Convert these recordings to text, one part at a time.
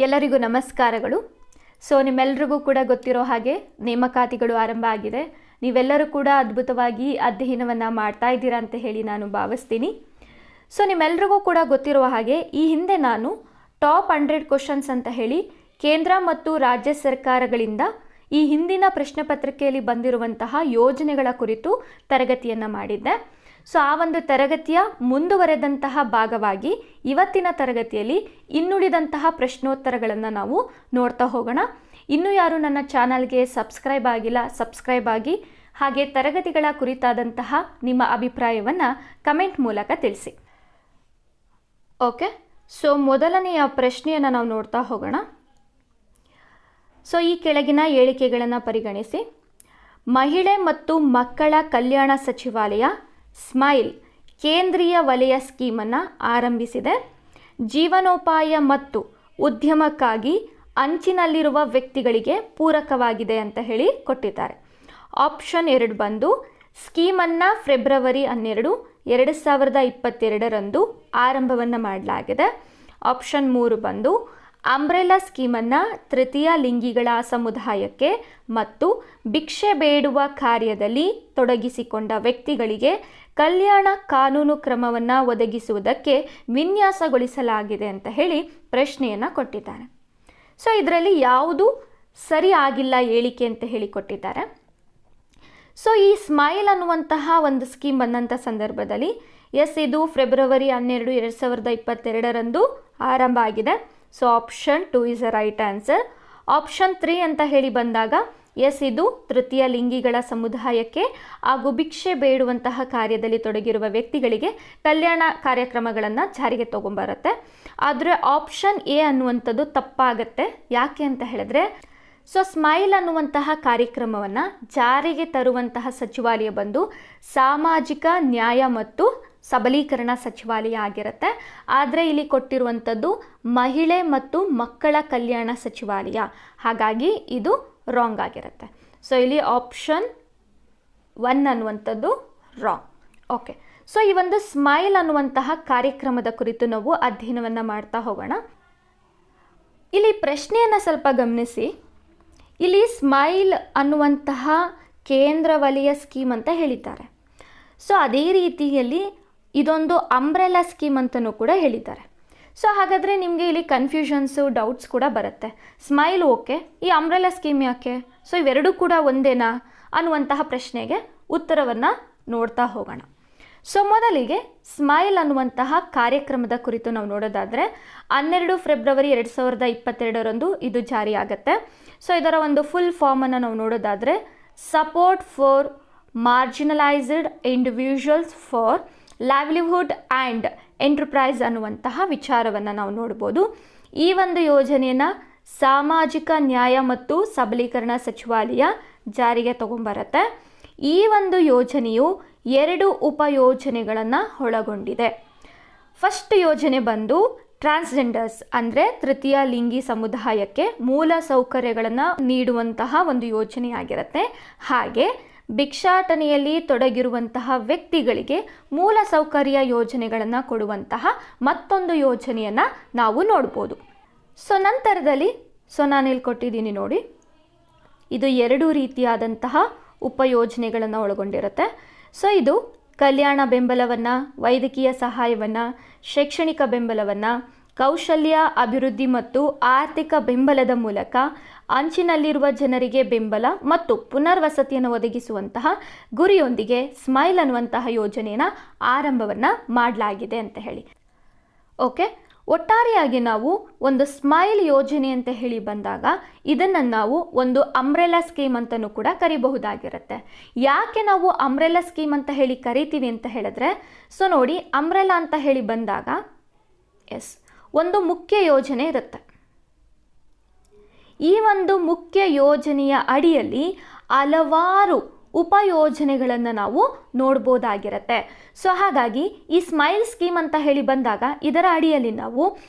ಎಲ್ಲರಿಗೂ ನಮಸ್ಕಾರಗಳು. ನಿಮ್ಮೆಲ್ಲರಿಗೂ ಕೂಡ ಗೊತ್ತಿರೋ ಹಾಗೆ ನೇಮಕಾತಿಗಳು ಆರಂಭ ಆಗಿದೆ. ನೀವೆಲ್ಲರೂ ಕೂಡ ಅದ್ಭುತವಾಗಿ ಅಧ್ಯಯನವನ್ನು ಮಾಡ್ತಾ ಇದ್ದೀರಾ ಅಂತ ಹೇಳಿ ನಾನು ಭಾವಿಸ್ತೀನಿ. ನಿಮ್ಮೆಲ್ಲರಿಗೂ ಕೂಡ ಗೊತ್ತಿರುವ ಹಾಗೆ ಈ ಹಿಂದೆ ನಾನು ಟಾಪ್ 100 ಕ್ವಶನ್ಸ್ ಅಂತ ಹೇಳಿ ಕೇಂದ್ರ ಮತ್ತು ರಾಜ್ಯ ಸರ್ಕಾರಗಳಿಂದ ಈ ಹಿಂದಿನ ಪ್ರಶ್ನೆ ಪತ್ರಿಕೆಯಲ್ಲಿ ಬಂದಿರುವಂತಹ ಯೋಜನೆಗಳ ಕುರಿತು ತರಗತಿಯನ್ನು ಮಾಡಿದ್ದೆ. ಆ ಒಂದು ತರಗತಿಯ ಮುಂದುವರೆದಂತಹ ಭಾಗವಾಗಿ ಇವತ್ತಿನ ತರಗತಿಯಲ್ಲಿ ಇನ್ನುಳಿದಂತಹ ಪ್ರಶ್ನೋತ್ತರಗಳನ್ನು ನಾವು ನೋಡ್ತಾ ಹೋಗೋಣ. ಇನ್ನೂ ಯಾರು ನನ್ನ ಚಾನಲ್ಗೆ ಸಬ್ಸ್ಕ್ರೈಬ್ ಆಗಿಲ್ಲ, ಸಬ್ಸ್ಕ್ರೈಬ್ ಆಗಿ. ಹಾಗೆ ತರಗತಿಗಳ ಕುರಿತಾದಂತಹ ನಿಮ್ಮ ಅಭಿಪ್ರಾಯವನ್ನು ಕಮೆಂಟ್ ಮೂಲಕ ತಿಳಿಸಿ. ಓಕೆ, ಮೊದಲನೆಯ ಪ್ರಶ್ನೆಯನ್ನು ನಾವು ನೋಡ್ತಾ ಹೋಗೋಣ. ಈ ಕೆಳಗಿನ ಹೇಳಿಕೆಗಳನ್ನು ಪರಿಗಣಿಸಿ. ಮಹಿಳೆ ಮತ್ತು ಮಕ್ಕಳ ಕಲ್ಯಾಣ ಸಚಿವಾಲಯ ಸ್ಮೈಲ್ ಕೇಂದ್ರೀಯ ವಲಯ ಸ್ಕೀಮನ್ನು ಆರಂಭಿಸಿದೆ. ಜೀವನೋಪಾಯ ಮತ್ತು ಉದ್ಯಮಕ್ಕಾಗಿ ಅಂಚಿನಲ್ಲಿರುವ ವ್ಯಕ್ತಿಗಳಿಗೆ ಪೂರಕವಾಗಿದೆ ಅಂತ ಹೇಳಿ ಕೊಟ್ಟಿದ್ದಾರೆ. ಆಪ್ಷನ್ 2 ಬಂದು ಸ್ಕೀಮನ್ನು ಫೆಬ್ರವರಿ 12, 2022 ಆರಂಭವನ್ನು ಮಾಡಲಾಗಿದೆ. ಆಪ್ಷನ್ 3 ಬಂದು ಅಂಬ್ರೆಲಾ ಸ್ಕೀಮನ್ನು ತೃತೀಯ ಲಿಂಗಿಗಳ ಸಮುದಾಯಕ್ಕೆ ಮತ್ತು ಭಿಕ್ಷೆ ಬೇಡುವ ಕಾರ್ಯದಲ್ಲಿ ತೊಡಗಿಸಿಕೊಂಡ ವ್ಯಕ್ತಿಗಳಿಗೆ ಕಲ್ಯಾಣ ಕಾನೂನು ಕ್ರಮವನ್ನು ಒದಗಿಸುವುದಕ್ಕೆ ವಿನ್ಯಾಸಗೊಳಿಸಲಾಗಿದೆ ಅಂತ ಹೇಳಿ ಪ್ರಶ್ನೆಯನ್ನು ಕೊಟ್ಟಿದ್ದಾರೆ. ಇದರಲ್ಲಿ ಯಾವುದು ಸರಿ ಆಗಿಲ್ಲ ಹೇಳಿಕೆ ಅಂತ ಹೇಳಿ ಕೊಟ್ಟಿದ್ದಾರೆ. ಈ ಸ್ಮೈಲ್ ಅನ್ನುವಂತಹ ಒಂದು ಸ್ಕೀಮ್ ಬಂದಂಥ ಸಂದರ್ಭದಲ್ಲಿ ಇದು ಫೆಬ್ರವರಿ 12, 2022 ಆರಂಭ ಆಗಿದೆ. Option 2 is a right answer. Option 3 ಅಂತ ಹೇಳಿ ಬಂದಾಗ ಇದು ತೃತೀಯ ಲಿಂಗಿಗಳ ಸಮುದಾಯಕ್ಕೆ ಹಾಗೂ ಭಿಕ್ಷೆ ಬೇಡುವಂತಹ ಕಾರ್ಯದಲ್ಲಿ ತೊಡಗಿರುವ ವ್ಯಕ್ತಿಗಳಿಗೆ ಕಲ್ಯಾಣ ಕಾರ್ಯಕ್ರಮಗಳನ್ನು ಜಾರಿಗೆ ತಗೊಂಬರುತ್ತೆ. ಆದರೆ ಆಪ್ಷನ್ ಎ ಅನ್ನುವಂಥದ್ದು ತಪ್ಪಾಗತ್ತೆ. ಯಾಕೆ ಅಂತ ಹೇಳಿದ್ರೆ ಸ್ಮೈಲ್ ಅನ್ನುವಂತಹ ಕಾರ್ಯಕ್ರಮವನ್ನು ಜಾರಿಗೆ ತರುವಂತಹ ಸಚಿವಾಲಯ ಬಂದು ಸಾಮಾಜಿಕ ನ್ಯಾಯ ಮತ್ತು ಸಬಲೀಕರಣ ಸಚಿವಾಲಯ ಆಗಿರುತ್ತೆ. ಆದರೆ ಇಲ್ಲಿ ಕೊಟ್ಟಿರುವಂಥದ್ದು ಮಹಿಳೆ ಮತ್ತು ಮಕ್ಕಳ ಕಲ್ಯಾಣ ಸಚಿವಾಲಯ, ಹಾಗಾಗಿ ಇದು ರಾಂಗ್ ಆಗಿರುತ್ತೆ. ಇಲ್ಲಿ ಆಪ್ಷನ್ 1 ಅನ್ನುವಂಥದ್ದು ರಾಂಗ್. ಓಕೆ, ಈ ಒಂದು ಸ್ಮೈಲ್ ಅನ್ನುವಂತಹ ಕಾರ್ಯಕ್ರಮದ ಕುರಿತು ನಾವು ಅಧ್ಯಯನವನ್ನು ಮಾಡ್ತಾ ಹೋಗೋಣ. ಇಲ್ಲಿ ಪ್ರಶ್ನೆಯನ್ನು ಸ್ವಲ್ಪ ಗಮನಿಸಿ. ಇಲ್ಲಿ ಸ್ಮೈಲ್ ಅನ್ನುವಂತಹ ಕೇಂದ್ರ ವಲಯ ಸ್ಕೀಮ್ ಅಂತ ಹೇಳಿದ್ದಾರೆ. ಅದೇ ರೀತಿಯಲ್ಲಿ ಇದೊಂದು ಅಂಬ್ರೆಲಾ ಸ್ಕೀಮ್ ಅಂತಲೂ ಕೂಡ ಹೇಳಿದ್ದಾರೆ. ಹಾಗಾದರೆ ನಿಮಗೆ ಇಲ್ಲಿ ಕನ್ಫ್ಯೂಷನ್ಸು, ಡೌಟ್ಸ್ ಕೂಡ ಬರುತ್ತೆ. ಸ್ಮೈಲ್ ಓಕೆ, ಈ ಅಂಬ್ರೆಲಾ ಸ್ಕೀಮ್ ಯಾಕೆ? ಇವೆರಡೂ ಕೂಡ ಒಂದೇನಾ ಅನ್ನುವಂತಹ ಪ್ರಶ್ನೆಗೆ ಉತ್ತರವನ್ನು ನೋಡ್ತಾ ಹೋಗೋಣ. ಮೊದಲಿಗೆ ಸ್ಮೈಲ್ ಅನ್ನುವಂತಹ ಕಾರ್ಯಕ್ರಮದ ಕುರಿತು ನಾವು ನೋಡೋದಾದರೆ 12 ಫೆಬ್ರವರಿ 2022 ಇದು ಜಾರಿಯಾಗತ್ತೆ. ಇದರ ಒಂದು ಫುಲ್ ಫಾರ್ಮನ್ನು ನಾವು ನೋಡೋದಾದರೆ support for marginalised individuals for livelihood and enterprise ಅನ್ನುವಂತಹ ವಿಚಾರವನ್ನು ನಾವು ನೋಡ್ಬೋದು. ಈ ಒಂದು ಯೋಜನೆಯನ್ನು ಸಾಮಾಜಿಕ ನ್ಯಾಯ ಮತ್ತು ಸಬಲೀಕರಣ ಸಚಿವಾಲಯ ಜಾರಿಗೆ ತಗೊಂಬರುತ್ತೆ. ಈ ಒಂದು ಯೋಜನೆಯು 2 ಉಪಯೋಜನೆಗಳನ್ನು ಒಳಗೊಂಡಿದೆ. ಫಸ್ಟ್ ಯೋಜನೆ ಬಂದು ಟ್ರಾನ್ಸ್ಜೆಂಡರ್ಸ್ ಅಂದರೆ ತೃತೀಯ ಲಿಂಗಿ ಸಮುದಾಯಕ್ಕೆ ಮೂಲ ಸೌಕರ್ಯಗಳನ್ನು ನೀಡುವಂತಹ ಒಂದು ಯೋಜನೆಯಾಗಿರುತ್ತೆ. ಹಾಗೆ ಭಿಕ್ಷಾಟನೆಯಲ್ಲಿ ತೊಡಗಿರುವಂತಹ ವ್ಯಕ್ತಿಗಳಿಗೆ ಮೂಲ ಸೌಕರ್ಯ ಯೋಜನೆಗಳನ್ನು ಕೊಡುವಂತಹ ಮತ್ತೊಂದು ಯೋಜನೆಯನ್ನು ನಾವು ನೋಡ್ಬೋದು. ನಂತರದಲ್ಲಿ ನಾನಿಲ್ಲಿ ಕೊಟ್ಟಿದ್ದೀನಿ ನೋಡಿ, ಇದು 2 ರೀತಿಯಾದಂತಹ ಉಪಯೋಜನೆಗಳನ್ನು ಒಳಗೊಂಡಿರುತ್ತೆ. ಇದು ಕಲ್ಯಾಣ ಬೆಂಬಲವನ್ನು, ವೈದ್ಯಕೀಯ ಸಹಾಯವನ್ನು, ಶೈಕ್ಷಣಿಕ ಬೆಂಬಲವನ್ನು, ಕೌಶಲ್ಯ ಅಭಿವೃದ್ಧಿ ಮತ್ತು ಆರ್ಥಿಕ ಬೆಂಬಲದ ಮೂಲಕ ಅಂಚಿನಲ್ಲಿರುವ ಜನರಿಗೆ ಬೆಂಬಲ ಮತ್ತು ಪುನರ್ವಸತಿಯನ್ನು ಒದಗಿಸುವಂತಹ ಗುರಿಯೊಂದಿಗೆ ಸ್ಮೈಲ್ ಅನ್ನುವಂತಹ ಯೋಜನೆಯನ್ನು ಆರಂಭವನ್ನು ಮಾಡಲಾಗಿದೆ ಅಂತ ಹೇಳಿ. ಓಕೆ, ಒಟ್ಟಾರೆಯಾಗಿ ನಾವು ಒಂದು ಸ್ಮೈಲ್ ಯೋಜನೆ ಅಂತ ಹೇಳಿ ಬಂದಾಗ ಇದನ್ನು ನಾವು ಒಂದು ಅಂಬ್ರೆಲಾ ಸ್ಕೀಮ್ ಅಂತಲೂ ಕೂಡ ಕರಿಬಹುದಾಗಿರುತ್ತೆ. ಯಾಕೆ ನಾವು ಅಂಬ್ರೆಲಾ ಸ್ಕೀಮ್ ಅಂತ ಹೇಳಿ ಕರಿತೀವಿ ಅಂತ ಹೇಳಿದ್ರೆ, ನೋಡಿ, ಅಂಬ್ರೆಲಾ ಅಂತ ಹೇಳಿ ಬಂದಾಗ ಒಂದು ಮುಖ್ಯ ಯೋಜನೆ ಇರುತ್ತೆ. ಈ ಒಂದು ಮುಖ್ಯ ಯೋಜನೆಯ ಅಡಿಯಲ್ಲಿ ಹಲವಾರು ಉಪಯೋಜನೆಗಳನ್ನು ನಾವು ನೋಡ್ಬೋದಾಗಿರುತ್ತೆ. ಸೊ ಹಾಗಾಗಿ ಈ ಸ್ಮೈಲ್ ಸ್ಕೀಮ್ ಅಂತ ಹೇಳಿ ಬಂದಾಗ ಇದರ ಅಡಿಯಲ್ಲಿ ನಾವು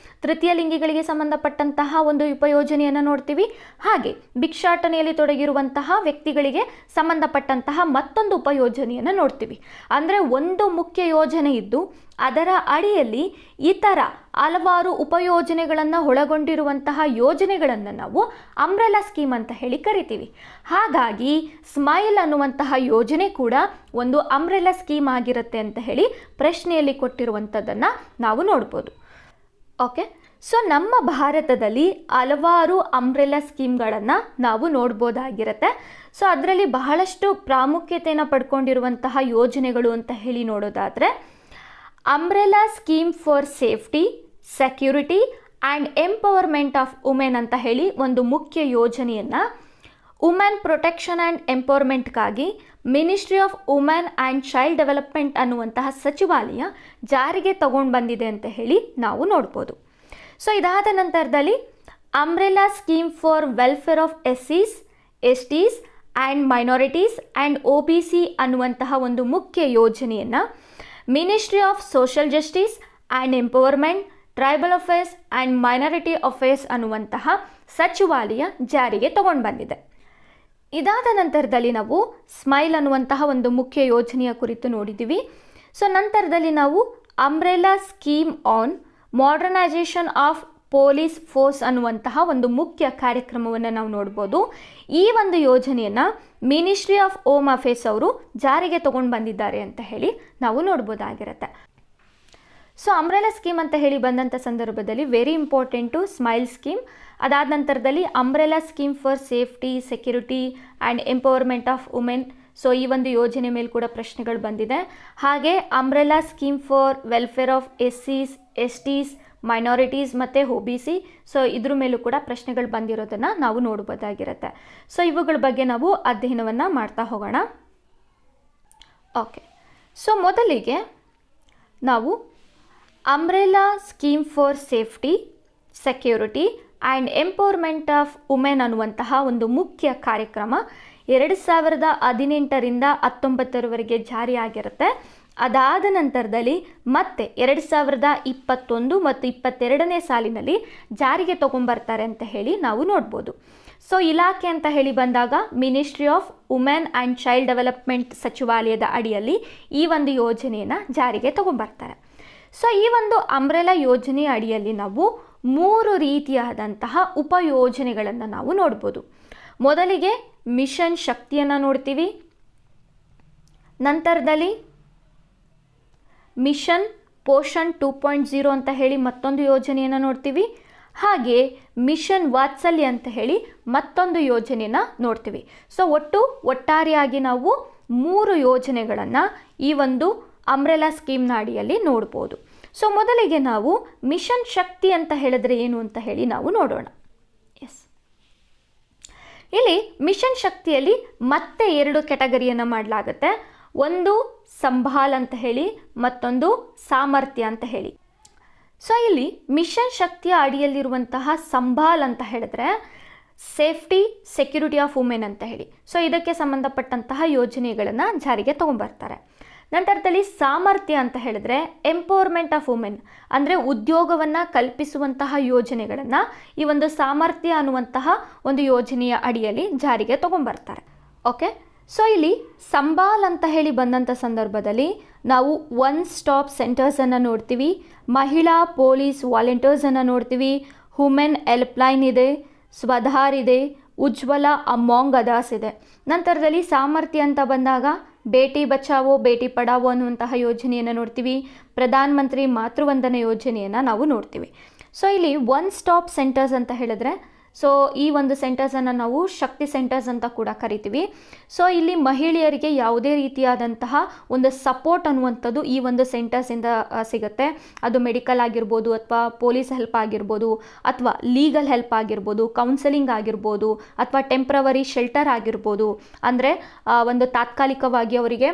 ತೃತೀಯ ಲಿಂಗಿಗಳಿಗೆ ಸಂಬಂಧಪಟ್ಟಂತಹ ಒಂದು ಉಪಯೋಜನೆಯನ್ನು ನೋಡ್ತೀವಿ. ಹಾಗೆ ಭಿಕ್ಷಾಟನೆಯಲ್ಲಿ ತೊಡಗಿರುವಂತಹ ವ್ಯಕ್ತಿಗಳಿಗೆ ಸಂಬಂಧಪಟ್ಟಂತಹ ಮತ್ತೊಂದು ಉಪಯೋಜನೆಯನ್ನು ನೋಡ್ತೀವಿ. ಅಂದರೆ ಒಂದು ಮುಖ್ಯ ಯೋಜನೆ ಇದ್ದು ಅದರ ಅಡಿಯಲ್ಲಿ ಇತರ ಹಲವಾರು ಉಪಯೋಜನೆಗಳನ್ನು ಒಳಗೊಂಡಿರುವಂತಹ ಯೋಜನೆಗಳನ್ನು ನಾವು ಅಂಬ್ರೆಲಾ ಸ್ಕೀಮ್ ಅಂತ ಹೇಳಿ ಕರಿತೀವಿ. ಹಾಗಾಗಿ ಸ್ಮೈಲ್ ಅನ್ನುವಂತಹ ಯೋಜನೆ ಕೂಡ ಒಂದು ಅಂಬ್ರೆಲಾ ಸ್ಕೀಮ್ ಆಗಿರುತ್ತೆ ಅಂತ ಹೇಳಿ ಪ್ರಶ್ನೆಯಲ್ಲಿ ಕೊಟ್ಟಿರುವಂಥದ್ದನ್ನು ನಾವು ನೋಡ್ಬೋದು. ಓಕೆ, ಸೊ ನಮ್ಮ ಭಾರತದಲ್ಲಿ ಹಲವಾರು ಅಂಬ್ರೆಲಾ ಸ್ಕೀಮ್ಗಳನ್ನು ನಾವು ನೋಡ್ಬೋದಾಗಿರುತ್ತೆ. ಸೊ ಅದರಲ್ಲಿ ಬಹಳಷ್ಟು ಪ್ರಾಮುಖ್ಯತೆಯನ್ನು ಪಡ್ಕೊಂಡಿರುವಂತಹ ಯೋಜನೆಗಳು ಅಂತ ಹೇಳಿ ನೋಡೋದಾದರೆ umbrella scheme for safety, security and empowerment of women ಅಂತ ಹೇಳಿ ಒಂದು ಮುಖ್ಯ ಯೋಜನೆಯನ್ನು ವುಮೆನ್ ಪ್ರೊಟೆಕ್ಷನ್ ಆ್ಯಂಡ್ ಎಂಪವರ್ಮೆಂಟ್ಗಾಗಿ ministry of women and child development ಅನ್ನುವಂತಹ ಸಚಿವಾಲಯ ಜಾರಿಗೆ ತಗೊಂಡು ಬಂದಿದೆ ಅಂತ ಹೇಳಿ ನಾವು ನೋಡ್ಬೋದು. ಸೊ ಇದಾದ ನಂತರದಲ್ಲಿ umbrella scheme for welfare of SCs, STs and minorities and OBC ಅನ್ನುವಂತಹ ಒಂದು ಮುಖ್ಯ ಯೋಜನೆಯನ್ನು ministry of social justice and empowerment, tribal affairs and minority affairs ಅನ್ನುವಂತಹ ಸಚಿವಾಲಯ ಜಾರಿಗೆ ತಗೊಂಡು ಬಂದಿದೆ. ಇದಾದ ನಂತರದಲ್ಲಿ ನಾವು ಸ್ಮೈಲ್ ಅನ್ನುವಂತಹ ಒಂದು ಮುಖ್ಯ ಯೋಜನೆಯ ಕುರಿತು ನೋಡಿದ್ದೀವಿ. ಸೊ ನಂತರದಲ್ಲಿ ನಾವು umbrella scheme on modernisation of police force ಅನ್ನುವಂತಹ ಒಂದು ಮುಖ್ಯ ಕಾರ್ಯಕ್ರಮವನ್ನು ನಾವು ನೋಡ್ಬೋದು. ಈ ಒಂದು ಯೋಜನೆಯನ್ನು ಮಿನಿಸ್ಟ್ರಿ ಆಫ್ ಹೋಮ್ ಅಫೇರ್ಸ್ ಅವರು ಜಾರಿಗೆ ತಗೊಂಡು ಬಂದಿದ್ದಾರೆ ಅಂತ ಹೇಳಿ ನಾವು ನೋಡ್ಬೋದಾಗಿರುತ್ತೆ. ಸೊ ಅಂಬ್ರೆಲಾ ಸ್ಕೀಮ್ ಅಂತ ಹೇಳಿ ಬಂದಂಥ ಸಂದರ್ಭದಲ್ಲಿ ವೆರಿ ಇಂಪಾರ್ಟೆಂಟು ಸ್ಮೈಲ್ ಸ್ಕೀಮ್. ಅದಾದ ನಂತರದಲ್ಲಿ umbrella scheme for safety, security and empowerment of women. So ಈ ಒಂದು ಯೋಜನೆ ಮೇಲೆ ಕೂಡ ಪ್ರಶ್ನೆಗಳು ಬಂದಿದೆ. ಹಾಗೆ umbrella scheme for welfare of SCs, STs, minorities ಮತ್ತು OBC. ಸೊ ಇದ್ರ ಮೇಲೂ ಕೂಡ ಪ್ರಶ್ನೆಗಳು ಬಂದಿರೋದನ್ನು ನಾವು ನೋಡ್ಬೋದಾಗಿರುತ್ತೆ. ಸೊ ಇವುಗಳ ಬಗ್ಗೆ ನಾವು ಅಧ್ಯಯನವನ್ನು ಮಾಡ್ತಾ ಹೋಗೋಣ. ಓಕೆ, ಸೊ ಮೊದಲಿಗೆ ನಾವು umbrella scheme for safety, security and empowerment of women ಅನ್ನುವಂತಹ ಒಂದು ಮುಖ್ಯ ಕಾರ್ಯಕ್ರಮ 2018ರಿಂದ 19ರವರೆಗೆ ಜಾರಿಯಾಗಿರುತ್ತೆ. ಅದಾದ ನಂತರದಲ್ಲಿ ಮತ್ತೆ 2021 ಮತ್ತು 22ನೇ ಸಾಲಿನಲ್ಲಿ ಜಾರಿಗೆ ತಗೊಂಬರ್ತಾರೆ ಅಂತ ಹೇಳಿ ನಾವು ನೋಡ್ಬೋದು. ಸೊ ಇಲಾಖೆ ಅಂತ ಹೇಳಿ ಬಂದಾಗ ministry of women and child development ಸಚಿವಾಲಯದ ಅಡಿಯಲ್ಲಿ ಈ ಒಂದು ಯೋಜನೆಯನ್ನು ಜಾರಿಗೆ ತಗೊಂಬರ್ತಾರೆ. ಸೊ ಈ ಒಂದು ಅಂಬ್ರೆಲಾ ಯೋಜನೆಯ ಅಡಿಯಲ್ಲಿ ನಾವು 3 ರೀತಿಯಾದಂತಹ ಉಪಯೋಜನೆಗಳನ್ನು ನಾವು ನೋಡ್ಬೋದು. ಮೊದಲಿಗೆ ಮಿಷನ್ ಶಕ್ತಿಯನ್ನು ನೋಡ್ತೀವಿ. ನಂತರದಲ್ಲಿ ಮಿಷನ್ ಪೋಷಣ್ 2.0 ಅಂತ ಹೇಳಿ ಮತ್ತೊಂದು ಯೋಜನೆಯನ್ನು ನೋಡ್ತೀವಿ. ಹಾಗೆ ಮಿಷನ್ ವಾತ್ಸಲ್ಯ ಅಂತ ಹೇಳಿ ಮತ್ತೊಂದು ಯೋಜನೆಯನ್ನು ನೋಡ್ತೀವಿ. ಸೊ ಒಟ್ಟಾರೆಯಾಗಿ ನಾವು 3 ಯೋಜನೆಗಳನ್ನು ಈ ಒಂದು ಅಂಬ್ರೆಲಾ ಸ್ಕೀಮ್ನ ಅಡಿಯಲ್ಲಿ ನೋಡ್ಬೋದು. ಸೊ ಮೊದಲಿಗೆ ನಾವು ಮಿಷನ್ ಶಕ್ತಿ ಅಂತ ಹೇಳಿದ್ರೆ ಏನು ಅಂತ ಹೇಳಿ ನಾವು ನೋಡೋಣ. ಎಸ್, ಇಲ್ಲಿ ಮಿಷನ್ ಶಕ್ತಿಯಲ್ಲಿ ಮತ್ತೆ 2 ಕ್ಯಾಟಗರಿಯನ್ನು ಮಾಡಲಾಗುತ್ತೆ. ಒಂದು ಸಂಭಾಲ್ ಅಂತ ಹೇಳಿ, ಮತ್ತೊಂದು ಸಾಮರ್ಥ್ಯ ಅಂತ ಹೇಳಿ. ಸೊ ಇಲ್ಲಿ ಮಿಷನ್ ಶಕ್ತಿಯ ಅಡಿಯಲ್ಲಿರುವಂತಹ ಸಂಭಾಲ್ ಅಂತ ಹೇಳಿದ್ರೆ ಸೇಫ್ಟಿ, ಸೆಕ್ಯೂರಿಟಿ ಆಫ್ ವುಮೆನ್ ಅಂತ ಹೇಳಿ. ಸೊ ಇದಕ್ಕೆ ಸಂಬಂಧಪಟ್ಟಂತಹ ಯೋಜನೆಗಳನ್ನು ಜಾರಿಗೆ ತಗೊಂಡ್ಬರ್ತಾರೆ. ನಂತರದಲ್ಲಿ ಸಾಮರ್ಥ್ಯ ಅಂತ ಹೇಳಿದ್ರೆ ಎಂಪವರ್ಮೆಂಟ್ ಆಫ್ ವುಮೆನ್, ಅಂದರೆ ಉದ್ಯೋಗವನ್ನು ಕಲ್ಪಿಸುವಂತಹ ಯೋಜನೆಗಳನ್ನು ಈ ಒಂದು ಸಾಮರ್ಥ್ಯ ಅನ್ನುವಂತಹ ಒಂದು ಯೋಜನೆಯ ಅಡಿಯಲ್ಲಿ ಜಾರಿಗೆ ತಗೊಂಡ್ಬರ್ತಾರೆ. ಓಕೆ, ಸೊ ಇಲ್ಲಿ ಸಂಭಾಲ್ ಅಂತ ಹೇಳಿ ಬಂದಂಥ ಸಂದರ್ಭದಲ್ಲಿ ನಾವು ಒನ್ ಸ್ಟಾಪ್ ಸೆಂಟರ್ಸನ್ನು ನೋಡ್ತೀವಿ, ಮಹಿಳಾ ಪೊಲೀಸ್ ವಾಲಂಟಿಯರ್ಸನ್ನು ನೋಡ್ತೀವಿ, ವುಮೆನ್ ಹೆಲ್ಪ್ಲೈನ್ ಇದೆ, ಸ್ವಧಾರ್ ಇದೆ, ಉಜ್ವಲ ಅಮಾಂಗ್ ಅದರ್ಸ್ ಇದೆ. ನಂತರದಲ್ಲಿ ಸಾಮರ್ಥ್ಯ ಅಂತ ಬಂದಾಗ ಬೇಟಿ ಬಚಾವೋ ಬೇಟಿ ಪಡಾವೋ ಅನ್ನುವಂತಹ ಯೋಜನೆಯನ್ನು ನೋಡ್ತೀವಿ, ಪ್ರಧಾನ ಮಂತ್ರಿ ಮಾತೃವಂದನಾ ಯೋಜನೆಯನ್ನು ನಾವು ನೋಡ್ತೀವಿ. ಸೊ ಇಲ್ಲಿ ಒನ್ ಸ್ಟಾಪ್ ಸೆಂಟರ್ಸ್ ಅಂತ ಹೇಳಿದ್ರೆ ಸೊ ಈ ಒಂದು ಸೆಂಟರ್ಸನ್ನು ನಾವು ಶಕ್ತಿ ಸೆಂಟರ್ಸ್ ಅಂತ ಕೂಡ ಕರಿತೀವಿ. ಸೊ ಇಲ್ಲಿ ಮಹಿಳೆಯರಿಗೆ ಯಾವುದೇ ರೀತಿಯಾದಂತಹ ಒಂದು ಸಪೋರ್ಟ್ ಅನ್ನುವಂಥದ್ದು ಈ ಒಂದು ಸೆಂಟರ್ಸಿಂದ ಸಿಗುತ್ತೆ. ಅದು ಮೆಡಿಕಲ್ ಆಗಿರ್ಬೋದು, ಅಥವಾ ಪೊಲೀಸ್ ಹೆಲ್ಪ್ ಆಗಿರ್ಬೋದು, ಅಥವಾ ಲೀಗಲ್ ಹೆಲ್ಪ್ ಆಗಿರ್ಬೋದು, ಕೌನ್ಸೆಲಿಂಗ್ ಆಗಿರ್ಬೋದು, ಅಥವಾ ಟೆಂಪ್ರವರಿ ಶೆಲ್ಟರ್ ಆಗಿರ್ಬೋದು, ಅಂದರೆ ಒಂದು ತಾತ್ಕಾಲಿಕವಾಗಿ ಅವರಿಗೆ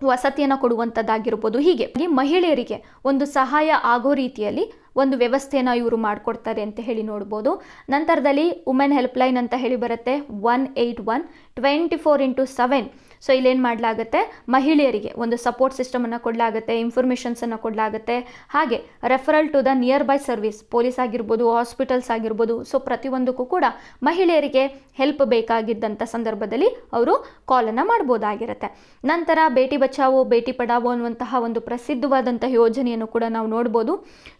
ವಸತಿಯನ್ನು ಕೊಡುವಂಥದ್ದಾಗಿರ್ಬೋದು. ಹೀಗೆ ಮಹಿಳೆಯರಿಗೆ ಒಂದು ಸಹಾಯ ಆಗೋ ರೀತಿಯಲ್ಲಿ ಒಂದು ವ್ಯವಸ್ಥೆಯನ್ನು ಇವರು ಮಾಡಿಕೊಡ್ತಾರೆ ಅಂತ ಹೇಳಿ ನೋಡ್ಬೋದು. ನಂತರದಲ್ಲಿ ವುಮೆನ್ ಹೆಲ್ಪ್ಲೈನ್ ಅಂತ ಹೇಳಿ ಬರುತ್ತೆ 181 24/7. ಸೊ ಇಲ್ಲೇನು ಮಾಡಲಾಗುತ್ತೆ, ಮಹಿಳೆಯರಿಗೆ ಒಂದು ಸಪೋರ್ಟ್ ಸಿಸ್ಟಮನ್ನು ಕೊಡಲಾಗುತ್ತೆ, ಇನ್ಫಾರ್ಮೇಷನ್ಸನ್ನು ಕೊಡಲಾಗುತ್ತೆ. ಹಾಗೆ referral to the nearby service, police ಆಗಿರ್ಬೋದು, ಹಾಸ್ಪಿಟಲ್ಸ್ ಆಗಿರ್ಬೋದು. ಸೊ ಪ್ರತಿಯೊಂದಕ್ಕೂ ಕೂಡ ಮಹಿಳೆಯರಿಗೆ ಹೆಲ್ಪ್ ಬೇಕಾಗಿದ್ದಂಥ ಸಂದರ್ಭದಲ್ಲಿ ಅವರು ಕಾಲನ್ನು ಮಾಡ್ಬೋದಾಗಿರುತ್ತೆ. ನಂತರ ಬೇಟಿ ಬಚಾವೋ ಬೇಟಿ ಪಡಾವೋ ಅನ್ನುವಂತಹ ಒಂದು ಪ್ರಸಿದ್ಧವಾದಂತಹ ಯೋಜನೆಯನ್ನು ಕೂಡ ನಾವು ನೋಡ್ಬೋದು.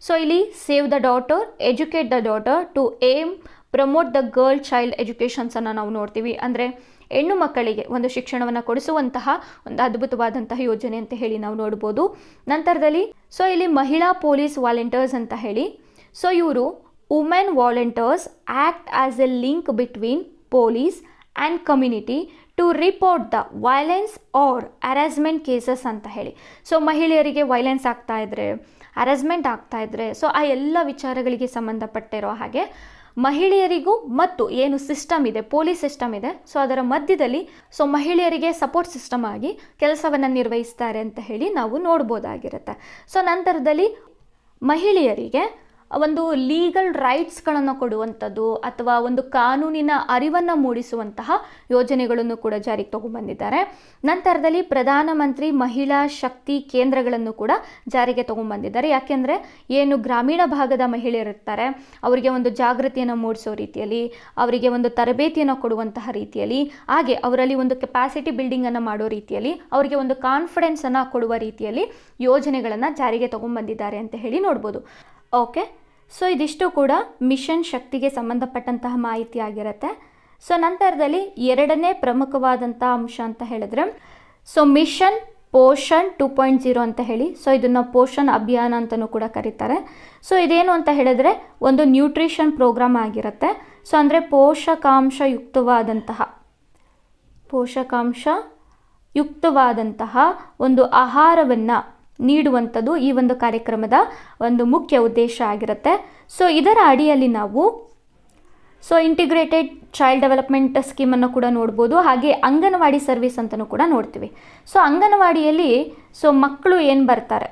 ಸೊ ಇಲ್ಲಿ save the daughter, educate the daughter to aim promote the girl child ಎಜುಕೇಷನ್ಸನ್ನು ನಾವು ನೋಡ್ತೀವಿ. ಅಂದರೆ ಹೆಣ್ಣು ಮಕ್ಕಳಿಗೆ ಒಂದು ಶಿಕ್ಷಣವನ್ನು ಕೊಡಿಸುವಂತಹ ಒಂದು ಅದ್ಭುತವಾದಂತಹ ಯೋಜನೆ ಅಂತ ಹೇಳಿ ನಾವು ನೋಡ್ಬೋದು. ನಂತರದಲ್ಲಿ ಸೊ ಇಲ್ಲಿ ಮಹಿಳಾ ಪೊಲೀಸ್ ವಾಲಂಟಿಯರ್ಸ್ ಅಂತ ಹೇಳಿ, ಸೊ ಇವರು women volunteers act as a link between police and community to report the violence or harassment cases ಅಂತ ಹೇಳಿ. ಸೊ ಮಹಿಳೆಯರಿಗೆ ವೈಲೆನ್ಸ್ ಆಗ್ತಾ ಇದ್ರೆ, ಹರಾಸ್ಮೆಂಟ್ ಆಗ್ತಾ ಇದ್ರೆ, ಸೊ ಆ ಎಲ್ಲ ವಿಚಾರಗಳಿಗೆ ಸಂಬಂಧಪಟ್ಟಿರೋ ಹಾಗೆ ಮಹಿಳೆಯರಿಗೂ ಮತ್ತು ಏನು ಸಿಸ್ಟಮ್ ಇದೆ, ಪೊಲೀಸ್ ಸಿಸ್ಟಮ್ ಇದೆ, ಸೊ ಅದರ ಮಧ್ಯದಲ್ಲಿ ಸೊ ಮಹಿಳೆಯರಿಗೆ ಸಪೋರ್ಟ್ ಸಿಸ್ಟಮ್ ಆಗಿ ಕೆಲಸವನ್ನು ನಿರ್ವಹಿಸ್ತಾರೆ ಅಂತ ಹೇಳಿ ನಾವು ನೋಡ್ಬೋದಾಗಿರುತ್ತೆ. ಸೊ ನಂತರದಲ್ಲಿ ಮಹಿಳೆಯರಿಗೆ ಒಂದು ಲೀಗಲ್ ರೈಟ್ಸ್ಗಳನ್ನು ಕೊಡುವಂಥದ್ದು ಅಥವಾ ಒಂದು ಕಾನೂನಿನ ಅರಿವನ್ನು ಮೂಡಿಸುವಂತಹ ಯೋಜನೆಗಳನ್ನು ಕೂಡ ಜಾರಿಗೆ ತಗೊಂಡ್ಬಂದಿದ್ದಾರೆ. ನಂತರದಲ್ಲಿ ಪ್ರಧಾನಮಂತ್ರಿ ಮಹಿಳಾ ಶಕ್ತಿ ಕೇಂದ್ರಗಳನ್ನು ಕೂಡ ಜಾರಿಗೆ ತಗೊಂಡ್ಬಂದಿದ್ದಾರೆ. ಯಾಕೆಂದರೆ ಏನು ಗ್ರಾಮೀಣ ಭಾಗದ ಮಹಿಳೆಯರಿರ್ತಾರೆ ಅವರಿಗೆ ಒಂದು ಜಾಗೃತಿಯನ್ನು ಮೂಡಿಸೋ ರೀತಿಯಲ್ಲಿ, ಅವರಿಗೆ ಒಂದು ತರಬೇತಿಯನ್ನು ಕೊಡುವಂತಹ ರೀತಿಯಲ್ಲಿ, ಹಾಗೆ ಅವರಲ್ಲಿ ಒಂದು ಕೆಪಾಸಿಟಿ ಬಿಲ್ಡಿಂಗನ್ನು ಮಾಡೋ ರೀತಿಯಲ್ಲಿ, ಅವರಿಗೆ ಒಂದು ಕಾನ್ಫಿಡೆನ್ಸನ್ನು ಕೊಡುವ ರೀತಿಯಲ್ಲಿ ಯೋಜನೆಗಳನ್ನು ಜಾರಿಗೆ ತಗೊಂಡ್ಬಂದಿದ್ದಾರೆ ಅಂತ ಹೇಳಿ ನೋಡ್ಬೋದು. ಓಕೆ, ಸೊ ಇದಿಷ್ಟು ಕೂಡ ಮಿಷನ್ ಶಕ್ತಿಗೆ ಸಂಬಂಧಪಟ್ಟಂತಹ ಮಾಹಿತಿ ಆಗಿರುತ್ತೆ. ಸೊ ನಂತರದಲ್ಲಿ ಎರಡನೇ ಪ್ರಮುಖವಾದಂಥ ಅಂಶ ಅಂತ ಹೇಳಿದ್ರೆ ಸೊ ಮಿಷನ್ ಪೋಷಣ್ 2.0 ಅಂತ ಹೇಳಿ, ಸೊ ಇದನ್ನು ಪೋಷಣ್ ಅಭಿಯಾನ ಅಂತಲೂ ಕೂಡ ಕರೀತಾರೆ. ಸೊ ಇದೇನು ಅಂತ ಹೇಳಿದ್ರೆ ಒಂದು ನ್ಯೂಟ್ರಿಷನ್ ಪ್ರೋಗ್ರಾಮ್ ಆಗಿರುತ್ತೆ. ಸೊ ಅಂದರೆ ಪೋಷಕಾಂಶಯುಕ್ತವಾದಂತಹ ಒಂದು ಆಹಾರವನ್ನು ನೀಡುವಂಥದ್ದು ಈ ಒಂದು ಕಾರ್ಯಕ್ರಮದ ಒಂದು ಮುಖ್ಯ ಉದ್ದೇಶ ಆಗಿರುತ್ತೆ. ಸೊ ಇದರ ಅಡಿಯಲ್ಲಿ ನಾವು ಸೊ ಇಂಟಿಗ್ರೇಟೆಡ್ ಚೈಲ್ಡ್ ಡೆವಲಪ್ಮೆಂಟ್ ಸ್ಕೀಮನ್ನು ಕೂಡ ನೋಡ್ಬೋದು. ಹಾಗೆ ಅಂಗನವಾಡಿ ಸರ್ವಿಸ್ ಅಂತಲೂ ಕೂಡ ನೋಡ್ತೀವಿ. ಸೊ ಅಂಗನವಾಡಿಯಲ್ಲಿ ಸೊ ಮಕ್ಕಳು ಏನು ಬರ್ತಾರೆ,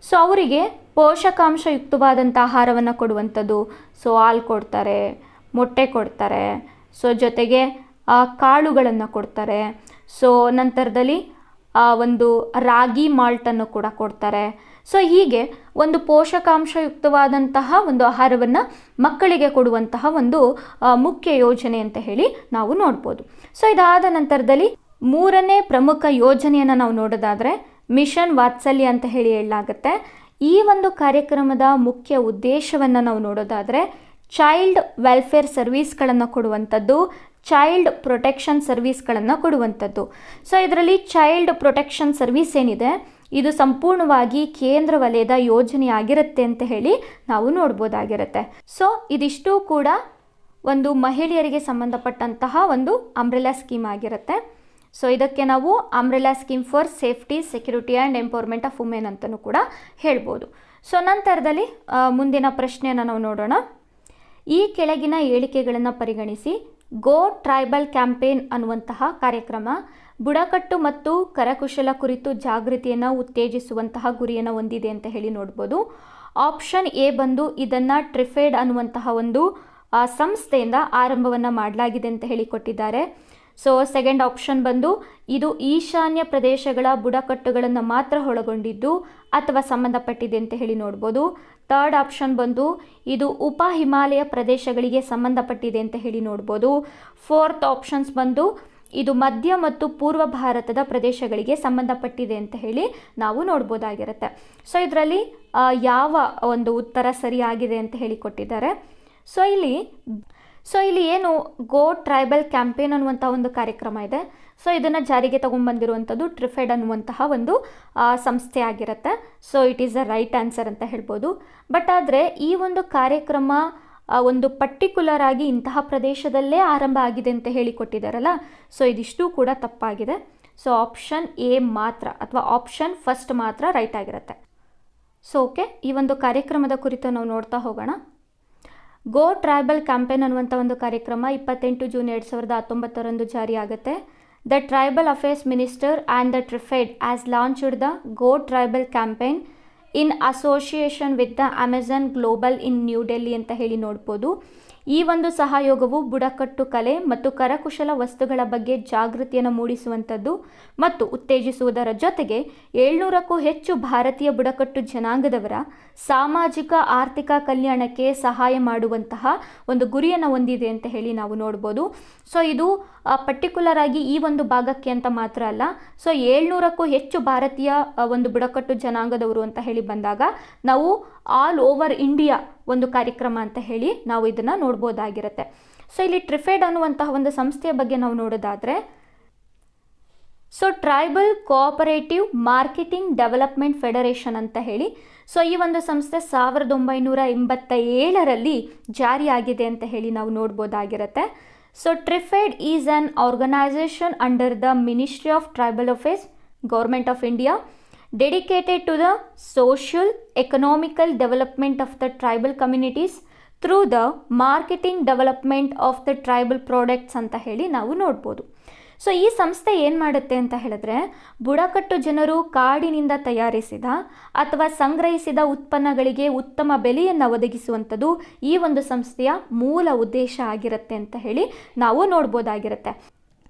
ಸೊ ಅವರಿಗೆ ಪೋಷಕಾಂಶಯುಕ್ತವಾದಂಥ ಆಹಾರವನ್ನು ಕೊಡುವಂಥದ್ದು. ಸೊ ಹಾಲು ಕೊಡ್ತಾರೆ, ಮೊಟ್ಟೆ ಕೊಡ್ತಾರೆ, ಸೊ ಜೊತೆಗೆ ಕಾಳುಗಳನ್ನು ಕೊಡ್ತಾರೆ. ಸೊ ನಂತರದಲ್ಲಿ ಒಂದು ರಾಗಿ ಮಾಲ್ಟನ್ನು ಕೂಡ ಕೊಡ್ತಾರೆ. ಸೊ ಹೀಗೆ ಒಂದು ಪೋಷಕಾಂಶಯುಕ್ತವಾದಂತಹ ಒಂದು ಆಹಾರವನ್ನು ಮಕ್ಕಳಿಗೆ ಕೊಡುವಂತಹ ಒಂದು ಮುಖ್ಯ ಯೋಜನೆ ಅಂತ ಹೇಳಿ ನಾವು ನೋಡ್ಬೋದು. ಸೊ ಇದಾದ ನಂತರದಲ್ಲಿ ಮೂರನೇ ಪ್ರಮುಖ ಯೋಜನೆಯನ್ನು ನಾವು ನೋಡೋದಾದರೆ ಮಿಷನ್ ವಾತ್ಸಲ್ಯ ಅಂತ ಹೇಳಿ ಹೇಳಲಾಗುತ್ತೆ. ಈ ಒಂದು ಕಾರ್ಯಕ್ರಮದ ಮುಖ್ಯ ಉದ್ದೇಶವನ್ನು ನಾವು ನೋಡೋದಾದರೆ ಚೈಲ್ಡ್ ವೆಲ್ಫೇರ್ ಸರ್ವಿಸ್ಗಳನ್ನು ಕೊಡುವಂಥದ್ದು, ಚೈಲ್ಡ್ ಪ್ರೊಟೆಕ್ಷನ್ ಸರ್ವಿಸ್ಗಳನ್ನು ಕೊಡುವಂಥದ್ದು. ಸೊ ಇದರಲ್ಲಿ ಚೈಲ್ಡ್ ಪ್ರೊಟೆಕ್ಷನ್ ಸರ್ವಿಸ್ ಏನಿದೆ ಇದು ಸಂಪೂರ್ಣವಾಗಿ ಕೇಂದ್ರ ವಲಯದ ಯೋಜನೆ ಆಗಿರುತ್ತೆ ಅಂತ ಹೇಳಿ ನಾವು ನೋಡ್ಬೋದಾಗಿರುತ್ತೆ. ಸೊ ಇದಿಷ್ಟು ಕೂಡ ಒಂದು ಮಹಿಳೆಯರಿಗೆ ಸಂಬಂಧಪಟ್ಟಂತಹ ಒಂದು ಅಂಬ್ರೆಲಾ ಸ್ಕೀಮ್ ಆಗಿರುತ್ತೆ. ಸೊ ಇದಕ್ಕೆ ನಾವು umbrella scheme for safety, security and empowerment of women ಅಂತಲೂ ಕೂಡ ಹೇಳ್ಬೋದು. ಸೊ ನಂತರದಲ್ಲಿ ಮುಂದಿನ ಪ್ರಶ್ನೆಯನ್ನು ನಾವು ನೋಡೋಣ. ಈ ಕೆಳಗಿನ ಹೇಳಿಕೆಗಳನ್ನು ಪರಿಗಣಿಸಿ ಗೋ ಟ್ರೈಬಲ್ ಕ್ಯಾಂಪೇನ್ ಅನ್ನುವಂತಹ ಕಾರ್ಯಕ್ರಮ ಬುಡಕಟ್ಟು ಮತ್ತು ಕರಕುಶಲ ಕುರಿತು ಜಾಗೃತಿಯನ್ನು ಉತ್ತೇಜಿಸುವಂತಹ ಗುರಿಯನ್ನು ಹೊಂದಿದೆ ಅಂತ ಹೇಳಿ ನೋಡ್ಬೋದು. ಆಪ್ಷನ್ ಎ ಬಂದು ಇದನ್ನು ಟ್ರಿಫೆಡ್ ಅನ್ನುವಂತಹ ಒಂದು ಸಂಸ್ಥೆಯಿಂದ ಆರಂಭವನ್ನು ಮಾಡಲಾಗಿದೆ ಅಂತ ಹೇಳಿ ಕೊಟ್ಟಿದ್ದಾರೆ. ಸೊ ಸೆಕೆಂಡ್ ಆಪ್ಷನ್ ಬಂದು ಇದು ಈಶಾನ್ಯ ಪ್ರದೇಶಗಳ ಬುಡಕಟ್ಟುಗಳನ್ನು ಮಾತ್ರ ಒಳಗೊಂಡಿದ್ದು ಅಥವಾ ಸಂಬಂಧಪಟ್ಟಿದೆ ಅಂತ ಹೇಳಿ ನೋಡ್ಬೋದು. ಥರ್ಡ್ ಆಪ್ಷನ್ ಬಂದು ಇದು ಉಪ ಹಿಮಾಲಯ ಪ್ರದೇಶಗಳಿಗೆ ಸಂಬಂಧಪಟ್ಟಿದೆ ಅಂತ ಹೇಳಿ ನೋಡ್ಬೋದು. ಫೋರ್ತ್ ಆಪ್ಷನ್ಸ್ ಬಂದು ಇದು ಮಧ್ಯ ಮತ್ತು ಪೂರ್ವ ಭಾರತದ ಪ್ರದೇಶಗಳಿಗೆ ಸಂಬಂಧಪಟ್ಟಿದೆ ಅಂತ ಹೇಳಿ ನಾವು ನೋಡ್ಬೋದಾಗಿರುತ್ತೆ. ಸೊ ಇದರಲ್ಲಿ ಯಾವ ಒಂದು ಉತ್ತರ ಸರಿಯಾಗಿದೆ ಅಂತ ಹೇಳಿ ಕೊಟ್ಟಿದ್ದಾರೆ. ಸೊ ಇಲ್ಲಿ ಏನು ಗೋ ಟ್ರೈಬಲ್ ಕ್ಯಾಂಪೇನ್ ಅನ್ನುವಂಥ ಒಂದು ಕಾರ್ಯಕ್ರಮ ಇದೆ. ಸೊ ಇದನ್ನು ಜಾರಿಗೆ ತಗೊಂಡ್ಬಂದಿರುವಂಥದ್ದು ಟ್ರಿಫೆಡ್ ಅನ್ನುವಂತಹ ಒಂದು ಸಂಸ್ಥೆ ಆಗಿರುತ್ತೆ. So it is a right answer ಅಂತ ಹೇಳ್ಬೋದು. ಬಟ್ ಆದರೆ ಈ ಒಂದು ಕಾರ್ಯಕ್ರಮ ಒಂದು ಪರ್ಟಿಕ್ಯುಲರ್ ಆಗಿ ಇಂತಹ ಪ್ರದೇಶದಲ್ಲೇ ಆರಂಭ ಆಗಿದೆ ಅಂತ ಹೇಳಿ ಕೊಟ್ಟಿದ್ದಾರಲ್ಲ, ಸೊ ಇದಿಷ್ಟು ಕೂಡ ತಪ್ಪಾಗಿದೆ. ಸೊ ಆಪ್ಷನ್ ಎ ಮಾತ್ರ ಅಥವಾ ಆಪ್ಷನ್ ಫಸ್ಟ್ ಮಾತ್ರ ರೈಟ್ ಆಗಿರುತ್ತೆ. ಸೊ ಓಕೆ, ಈ ಒಂದು ಕಾರ್ಯಕ್ರಮದ ಕುರಿತು ನಾವು ನೋಡ್ತಾ ಹೋಗೋಣ. ಗೋ ಟ್ರೈಬಲ್ ಕ್ಯಾಂಪೇನ್ ಅನ್ನುವಂಥ ಒಂದು ಕಾರ್ಯಕ್ರಮ 28 ಜೂನ್ 2019 ಜಾರಿಯಾಗುತ್ತೆ. The tribal affairs minister and the TRIFED has launched the go tribal campaign in association with the Amazon global in New Delhi ಅಂತ ಹೇಳಿ ನೋಡ್ಬೋದು. ಈ ಒಂದು ಸಹಯೋಗವು ಬುಡಕಟ್ಟು ಕಲೆ ಮತ್ತು ಕರಕುಶಲ ವಸ್ತುಗಳ ಬಗ್ಗೆ ಜಾಗೃತಿಯನ್ನು ಮೂಡಿಸುವಂಥದ್ದು ಮತ್ತು ಉತ್ತೇಜಿಸುವುದರ ಜೊತೆಗೆ 700ಕ್ಕೂ ಹೆಚ್ಚು ಭಾರತೀಯ ಬುಡಕಟ್ಟು ಜನಾಂಗದವರ ಸಾಮಾಜಿಕ ಆರ್ಥಿಕ ಕಲ್ಯಾಣಕ್ಕೆ ಸಹಾಯ ಮಾಡುವಂತಹ ಒಂದು ಗುರಿಯನ್ನು ಹೊಂದಿದೆ ಅಂತ ಹೇಳಿ ನಾವು ನೋಡ್ಬೋದು. ಸೊ ಇದು ಪರ್ಟಿಕ್ಯುಲರ್ ಆಗಿ ಈ ಒಂದು ಭಾಗಕ್ಕೆ ಅಂತ ಮಾತ್ರ ಅಲ್ಲ. ಸೊ 700ಕ್ಕೂ ಹೆಚ್ಚು ಭಾರತೀಯ ಒಂದು ಬುಡಕಟ್ಟು ಜನಾಂಗದವರು ಅಂತ ಹೇಳಿ ಬಂದಾಗ ನಾವು ಆಲ್ ಓವರ್ ಇಂಡಿಯಾ ಒಂದು ಕಾರ್ಯಕ್ರಮ ಅಂತ ಹೇಳಿ ನಾವು ಇದನ್ನು ನೋಡ್ಬೋದಾಗಿರುತ್ತೆ. ಸೊ ಇಲ್ಲಿ ಟ್ರಿಫೆಡ್ ಅನ್ನುವಂತಹ ಒಂದು ಸಂಸ್ಥೆಯ ಬಗ್ಗೆ ನಾವು ನೋಡೋದಾದರೆ, so tribal cooperative marketing development federation ಅಂತ ಹೇಳಿ, ಸೊ ಈ ಒಂದು ಸಂಸ್ಥೆ 1987ರಲ್ಲಿ ಜಾರಿಯಾಗಿದೆ ಅಂತ ಹೇಳಿ ನಾವು ನೋಡ್ಬೋದಾಗಿರುತ್ತೆ. So TRIFED is an organisation under the ministry of tribal affairs, government of India, dedicated to the social economical development of the tribal communities through the marketing development of the tribal products ಅಂತ ಹೇಳಿ ನಾವು ನೋಡ್ಬೋದು. So ಈ ಸಂಸ್ಥೆ ಏನು ಮಾಡುತ್ತೆ ಅಂತ ಹೇಳಿದ್ರೆ, ಬುಡಕಟ್ಟು ಜನರು ಕಾಡಿನಿಂದ ತಯಾರಿಸಿದ ಅಥವಾ ಸಂಗ್ರಹಿಸಿದ ಉತ್ಪನ್ನಗಳಿಗೆ ಉತ್ತಮ ಬೆಲೆಯನ್ನು ಒದಗಿಸುವಂಥದ್ದು ಈ ಒಂದು ಸಂಸ್ಥೆಯ ಮೂಲ ಉದ್ದೇಶ ಆಗಿರುತ್ತೆ ಅಂತ ಹೇಳಿ ನಾವು ನೋಡ್ಬೋದಾಗಿರುತ್ತೆ.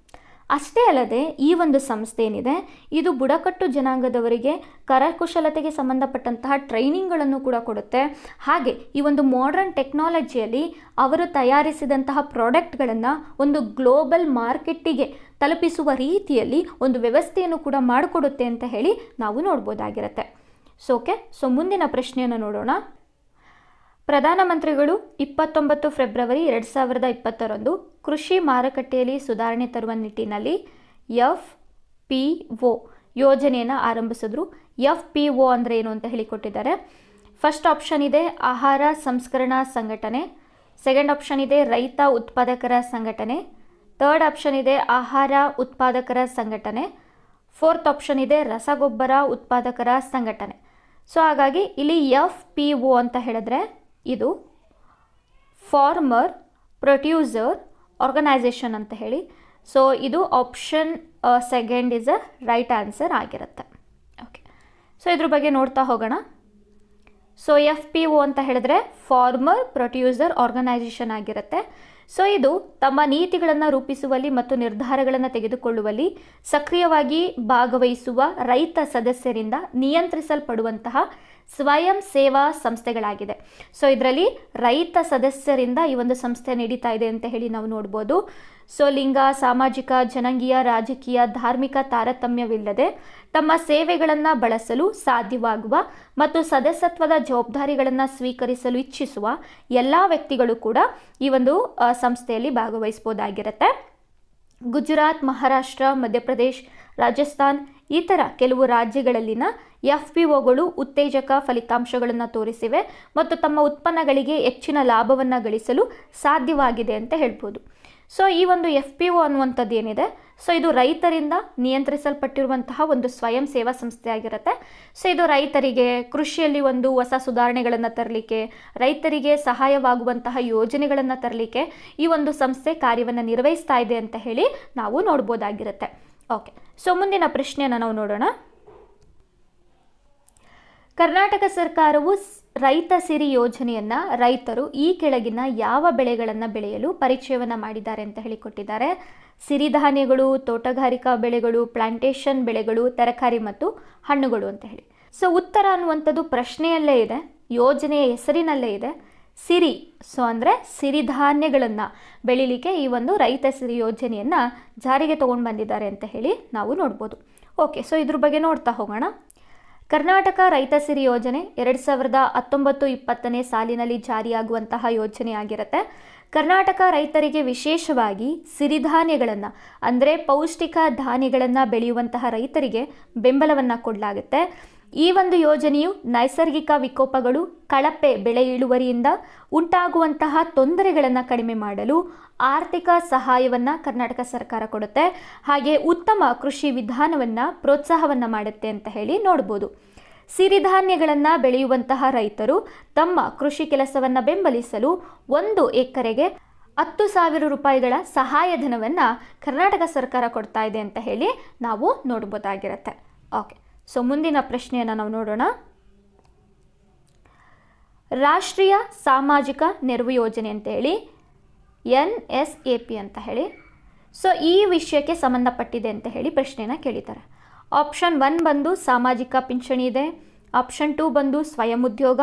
ಅಷ್ಟೇ ಅಲ್ಲದೆ ಈ ಒಂದು ಸಂಸ್ಥೆ ಏನಿದೆ ಇದು ಬುಡಕಟ್ಟು ಜನಾಂಗದವರಿಗೆ ಕರಕುಶಲತೆಗೆ ಸಂಬಂಧಪಟ್ಟಂತಹ ಟ್ರೈನಿಂಗ್ಗಳನ್ನು ಕೂಡ ಕೊಡುತ್ತೆ. ಹಾಗೆ ಈ ಒಂದು ಮಾಡರ್ನ್ ಟೆಕ್ನಾಲಜಿಯಲ್ಲಿ ಅವರು ತಯಾರಿಸಿದಂತಹ ಪ್ರಾಡಕ್ಟ್ಗಳನ್ನು ಒಂದು ಗ್ಲೋಬಲ್ ಮಾರ್ಕೆಟ್ಟಿಗೆ ತಲುಪಿಸುವ ರೀತಿಯಲ್ಲಿ ಒಂದು ವ್ಯವಸ್ಥೆಯನ್ನು ಕೂಡ ಮಾಡಿಕೊಡುತ್ತೆ ಅಂತ ಹೇಳಿ ನಾವು ನೋಡ್ಬೋದಾಗಿರುತ್ತೆ. ಸೊ ಮುಂದಿನ ಪ್ರಶ್ನೆಯನ್ನು ನೋಡೋಣ. ಪ್ರಧಾನಮಂತ್ರಿಗಳು 29 ಫೆಬ್ರವರಿ 2020ರಂದು ಕೃಷಿ ಮಾರುಕಟ್ಟೆಯಲ್ಲಿ ಸುಧಾರಣೆ ತರುವ ನಿಟ್ಟಿನಲ್ಲಿ FPO ಯೋಜನೆಯನ್ನು ಆರಂಭಿಸಿದ್ರು. FPO ಅಂದರೆ ಏನು ಅಂತ ಹೇಳಿಕೊಟ್ಟಿದ್ದಾರೆ. ಫಸ್ಟ್ ಆಪ್ಷನ್ ಇದೆ ಆಹಾರ ಸಂಸ್ಕರಣಾ ಸಂಘಟನೆ, ಸೆಕೆಂಡ್ ಆಪ್ಷನ್ ಇದೆ ರೈತ ಉತ್ಪಾದಕರ ಸಂಘಟನೆ, ಥರ್ಡ್ ಆಪ್ಷನ್ ಇದೆ ಆಹಾರ ಉತ್ಪಾದಕರ ಸಂಘಟನೆ, ಫೋರ್ತ್ ಆಪ್ಷನ್ ಇದೆ ರಸಗೊಬ್ಬರ ಉತ್ಪಾದಕರ ಸಂಘಟನೆ. ಸೊ ಹಾಗಾಗಿ ಇಲ್ಲಿ FPO ಅಂತ ಹೇಳಿದ್ರೆ ಇದು ಫಾರ್ಮರ್ ಪ್ರೊಡ್ಯೂಸರ್ ಆರ್ಗನೈಸೇಷನ್ ಅಂತ ಹೇಳಿ. ಸೊ ಇದು option second is a right answer ಆಗಿರುತ್ತೆ. ಓಕೆ, ಸೊ ಇದ್ರ ಬಗ್ಗೆ ನೋಡ್ತಾ ಹೋಗೋಣ. ಸೊ FPO ಅಂತ ಹೇಳಿದ್ರೆ ಫಾರ್ಮರ್ ಪ್ರೊಡ್ಯೂಸರ್ ಆರ್ಗನೈಸೇಷನ್ ಆಗಿರುತ್ತೆ. ಸೊ ಇದು ತಮ್ಮ ನೀತಿಗಳನ್ನು ರೂಪಿಸುವಲ್ಲಿ ಮತ್ತು ನಿರ್ಧಾರಗಳನ್ನು ತೆಗೆದುಕೊಳ್ಳುವಲ್ಲಿ ಸಕ್ರಿಯವಾಗಿ ಭಾಗವಹಿಸುವ ರೈತ ಸದಸ್ಯರಿಂದ ನಿಯಂತ್ರಿಸಲ್ಪಡುವಂತಹ ಸ್ವಯಂ ಸೇವಾ ಸಂಸ್ಥೆಗಳಾಗಿದೆ. ಸೊ ಇದರಲ್ಲಿ ರೈತ ಸದಸ್ಯರಿಂದ ಈ ಒಂದು ಸಂಸ್ಥೆ ನಡೀತಾ ಇದೆ ಅಂತ ಹೇಳಿ ನಾವು ನೋಡ್ಬೋದು. ಸೊ ಲಿಂಗ, ಸಾಮಾಜಿಕ, ಜನಾಂಗೀಯ, ರಾಜಕೀಯ, ಧಾರ್ಮಿಕ ತಾರತಮ್ಯವಿಲ್ಲದೆ ತಮ್ಮ ಸೇವೆಗಳನ್ನು ಬಳಸಲು ಸಾಧ್ಯವಾಗುವ ಮತ್ತು ಸದಸ್ಯತ್ವದ ಜವಾಬ್ದಾರಿಗಳನ್ನು ಸ್ವೀಕರಿಸಲು ಇಚ್ಛಿಸುವ ಎಲ್ಲ ವ್ಯಕ್ತಿಗಳು ಕೂಡ ಈ ಒಂದು ಸಂಸ್ಥೆಯಲ್ಲಿ ಭಾಗವಹಿಸ್ಬೋದಾಗಿರುತ್ತೆ. ಗುಜರಾತ್, ಮಹಾರಾಷ್ಟ್ರ, ಮಧ್ಯಪ್ರದೇಶ್, ರಾಜಸ್ಥಾನ್ ಈ ಥರ ಕೆಲವು ರಾಜ್ಯಗಳಲ್ಲಿನ FPOಗಳು ಉತ್ತೇಜಕ ಫಲಿತಾಂಶಗಳನ್ನು ತೋರಿಸಿವೆ ಮತ್ತು ತಮ್ಮ ಉತ್ಪನ್ನಗಳಿಗೆ ಹೆಚ್ಚಿನ ಲಾಭವನ್ನು ಗಳಿಸಲು ಸಾಧ್ಯವಾಗಿದೆ ಅಂತ ಹೇಳ್ಬೋದು. ಸೊ ಈ ಒಂದು FPO ಅನ್ನುವಂಥದ್ದು ಏನಿದೆ, ಸೊ ಇದು ರೈತರಿಂದ ನಿಯಂತ್ರಿಸಲ್ಪಟ್ಟಿರುವಂತಹ ಒಂದು ಸ್ವಯಂ ಸೇವಾ ಸಂಸ್ಥೆ ಆಗಿರುತ್ತೆ. ಸೊ ಇದು ರೈತರಿಗೆ ಕೃಷಿಯಲ್ಲಿ ಒಂದು ಹೊಸ ಸುಧಾರಣೆಗಳನ್ನು ತರಲಿಕ್ಕೆ, ರೈತರಿಗೆ ಸಹಾಯವಾಗುವಂತಹ ಯೋಜನೆಗಳನ್ನು ತರಲಿಕ್ಕೆ ಈ ಒಂದು ಸಂಸ್ಥೆ ಕಾರ್ಯವನ್ನು ನಿರ್ವಹಿಸ್ತಾ ಇದೆ ಅಂತ ಹೇಳಿ ನಾವು ನೋಡ್ಬೋದಾಗಿರುತ್ತೆ. ಓಕೆ, ಸೊ ಮುಂದಿನ ಪ್ರಶ್ನೆಯನ್ನು ನಾವು ನೋಡೋಣ. ಕರ್ನಾಟಕ ಸರ್ಕಾರವು ರೈತ ಸಿರಿ ಯೋಜನೆಯನ್ನು ರೈತರು ಈ ಕೆಳಗಿನ ಯಾವ ಬೆಳೆಗಳನ್ನು ಬೆಳೆಯಲು ಪರಿಚಯವನ್ನು ಮಾಡಿದ್ದಾರೆ ಅಂತ ಹೇಳಿಕೊಟ್ಟಿದ್ದಾರೆ. ಸಿರಿಧಾನ್ಯಗಳು, ತೋಟಗಾರಿಕಾ ಬೆಳೆಗಳು, ಪ್ಲಾಂಟೇಶನ್ ಬೆಳೆಗಳು, ತರಕಾರಿ ಮತ್ತು ಹಣ್ಣುಗಳು ಅಂತ ಹೇಳಿ. ಸೊ ಉತ್ತರ ಅನ್ನುವಂಥದ್ದು ಪ್ರಶ್ನೆಯಲ್ಲೇ ಇದೆ, ಯೋಜನೆಯ ಹೆಸರಿನಲ್ಲೇ ಇದೆ. ಸಿರಿ, ಸೊ ಅಂದರೆ ಸಿರಿಧಾನ್ಯಗಳನ್ನು ಬೆಳಿಲಿಕ್ಕೆ ಈ ಒಂದು ರೈತ ಸಿರಿ ಯೋಜನೆಯನ್ನು ಜಾರಿಗೆ ತೊಗೊಂಡು ಬಂದಿದ್ದಾರೆ ಅಂತ ಹೇಳಿ ನಾವು ನೋಡ್ಬೋದು. ಓಕೆ, ಸೊ ಇದ್ರ ಬಗ್ಗೆ ನೋಡ್ತಾ ಹೋಗೋಣ. ಕರ್ನಾಟಕ ರೈತ ಸಿರಿ ಯೋಜನೆ 2019-20 ಸಾಲಿನಲ್ಲಿ ಜಾರಿಯಾಗುವಂತಹ ಯೋಜನೆಯಾಗಿರುತ್ತೆ. ಕರ್ನಾಟಕ ರೈತರಿಗೆ ವಿಶೇಷವಾಗಿ ಸಿರಿಧಾನ್ಯಗಳನ್ನು ಅಂದರೆ ಪೌಷ್ಟಿಕ ಧಾನ್ಯಗಳನ್ನು ಬೆಳೆಯುವಂತಹ ರೈತರಿಗೆ ಬೆಂಬಲವನ್ನು ಕೊಡಲಾಗುತ್ತೆ. ಈ ಒಂದು ಯೋಜನೆಯು ನೈಸರ್ಗಿಕ ವಿಕೋಪಗಳು, ಕಳಪೆ ಬೆಳೆ ಇಳುವರಿಯಿಂದ ಉಂಟಾಗುವಂತಹ ತೊಂದರೆಗಳನ್ನು ಕಡಿಮೆ ಮಾಡಲು ಆರ್ಥಿಕ ಸಹಾಯವನ್ನು ಕರ್ನಾಟಕ ಸರ್ಕಾರ ಕೊಡುತ್ತೆ. ಹಾಗೆ ಉತ್ತಮ ಕೃಷಿ ವಿಧಾನವನ್ನು ಪ್ರೋತ್ಸಾಹವನ್ನು ಮಾಡುತ್ತೆ ಅಂತ ಹೇಳಿ ನೋಡ್ಬೋದು. ಸಿರಿಧಾನ್ಯಗಳನ್ನು ಬೆಳೆಯುವಂತಹ ರೈತರು ತಮ್ಮ ಕೃಷಿ ಕೆಲಸವನ್ನು ಬೆಂಬಲಿಸಲು 1 ಎಕರೆಗೆ 10,000 ರೂಪಾಯಿಗಳ ಸಹಾಯಧನವನ್ನು ಕರ್ನಾಟಕ ಸರ್ಕಾರ ಕೊಡ್ತಾ ಇದೆ ಅಂತ ಹೇಳಿ ನಾವು ನೋಡ್ಬೋದಾಗಿರುತ್ತೆ. ಓಕೆ, ಸೊ ಮುಂದಿನ ಪ್ರಶ್ನೆಯನ್ನು ನಾವು ನೋಡೋಣ. ರಾಷ್ಟ್ರೀಯ ಸಾಮಾಜಿಕ ನೆರವು ಯೋಜನೆ ಅಂತ ಹೇಳಿ NSAP ಅಂತ ಹೇಳಿ. ಸೊ ಈ ವಿಷಯಕ್ಕೆ ಸಂಬಂಧಪಟ್ಟಿದೆ ಅಂತ ಹೇಳಿ ಪ್ರಶ್ನೆನ ಕೇಳಿದ್ದಾರೆ. ಆಪ್ಷನ್ 1 ಬಂದು ಸಾಮಾಜಿಕ ಪಿಂಚಣಿ ಇದೆ, ಆಪ್ಷನ್ 2 ಬಂದು ಸ್ವಯಂ ಉದ್ಯೋಗ,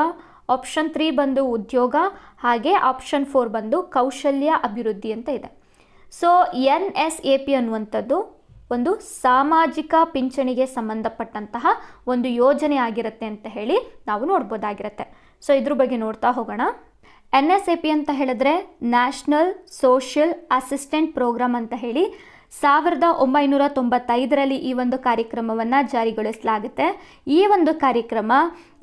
ಆಪ್ಷನ್ 3 ಬಂದು ಉದ್ಯೋಗ, ಹಾಗೆ ಆಪ್ಷನ್ 4 ಬಂದು ಕೌಶಲ್ಯ ಅಭಿವೃದ್ಧಿ ಅಂತ ಇದೆ. ಸೊ NSAP ಅನ್ನುವಂಥದ್ದು ಒಂದು ಸಾಮಾಜಿಕ ಪಿಂಚಣಿಗೆ ಸಂಬಂಧಪಟ್ಟಂತಹ ಒಂದು ಯೋಜನೆ ಆಗಿರುತ್ತೆ ಅಂತ ಹೇಳಿ ನಾವು ನೋಡ್ಬೋದಾಗಿರುತ್ತೆ. ಸೊ ಇದ್ರ ಬಗ್ಗೆ ನೋಡ್ತಾ ಹೋಗೋಣ. NSAP ಅಂತ ಹೇಳಿದ್ರೆ ನ್ಯಾಷನಲ್ ಸೋಷಿಯಲ್ ಅಸಿಸ್ಟೆಂಟ್ ಪ್ರೋಗ್ರಾಮ್ ಅಂತ ಹೇಳಿ 1995ರಲ್ಲಿ ಈ ಒಂದು ಕಾರ್ಯಕ್ರಮವನ್ನು ಜಾರಿಗೊಳಿಸಲಾಗುತ್ತೆ. ಈ ಒಂದು ಕಾರ್ಯಕ್ರಮ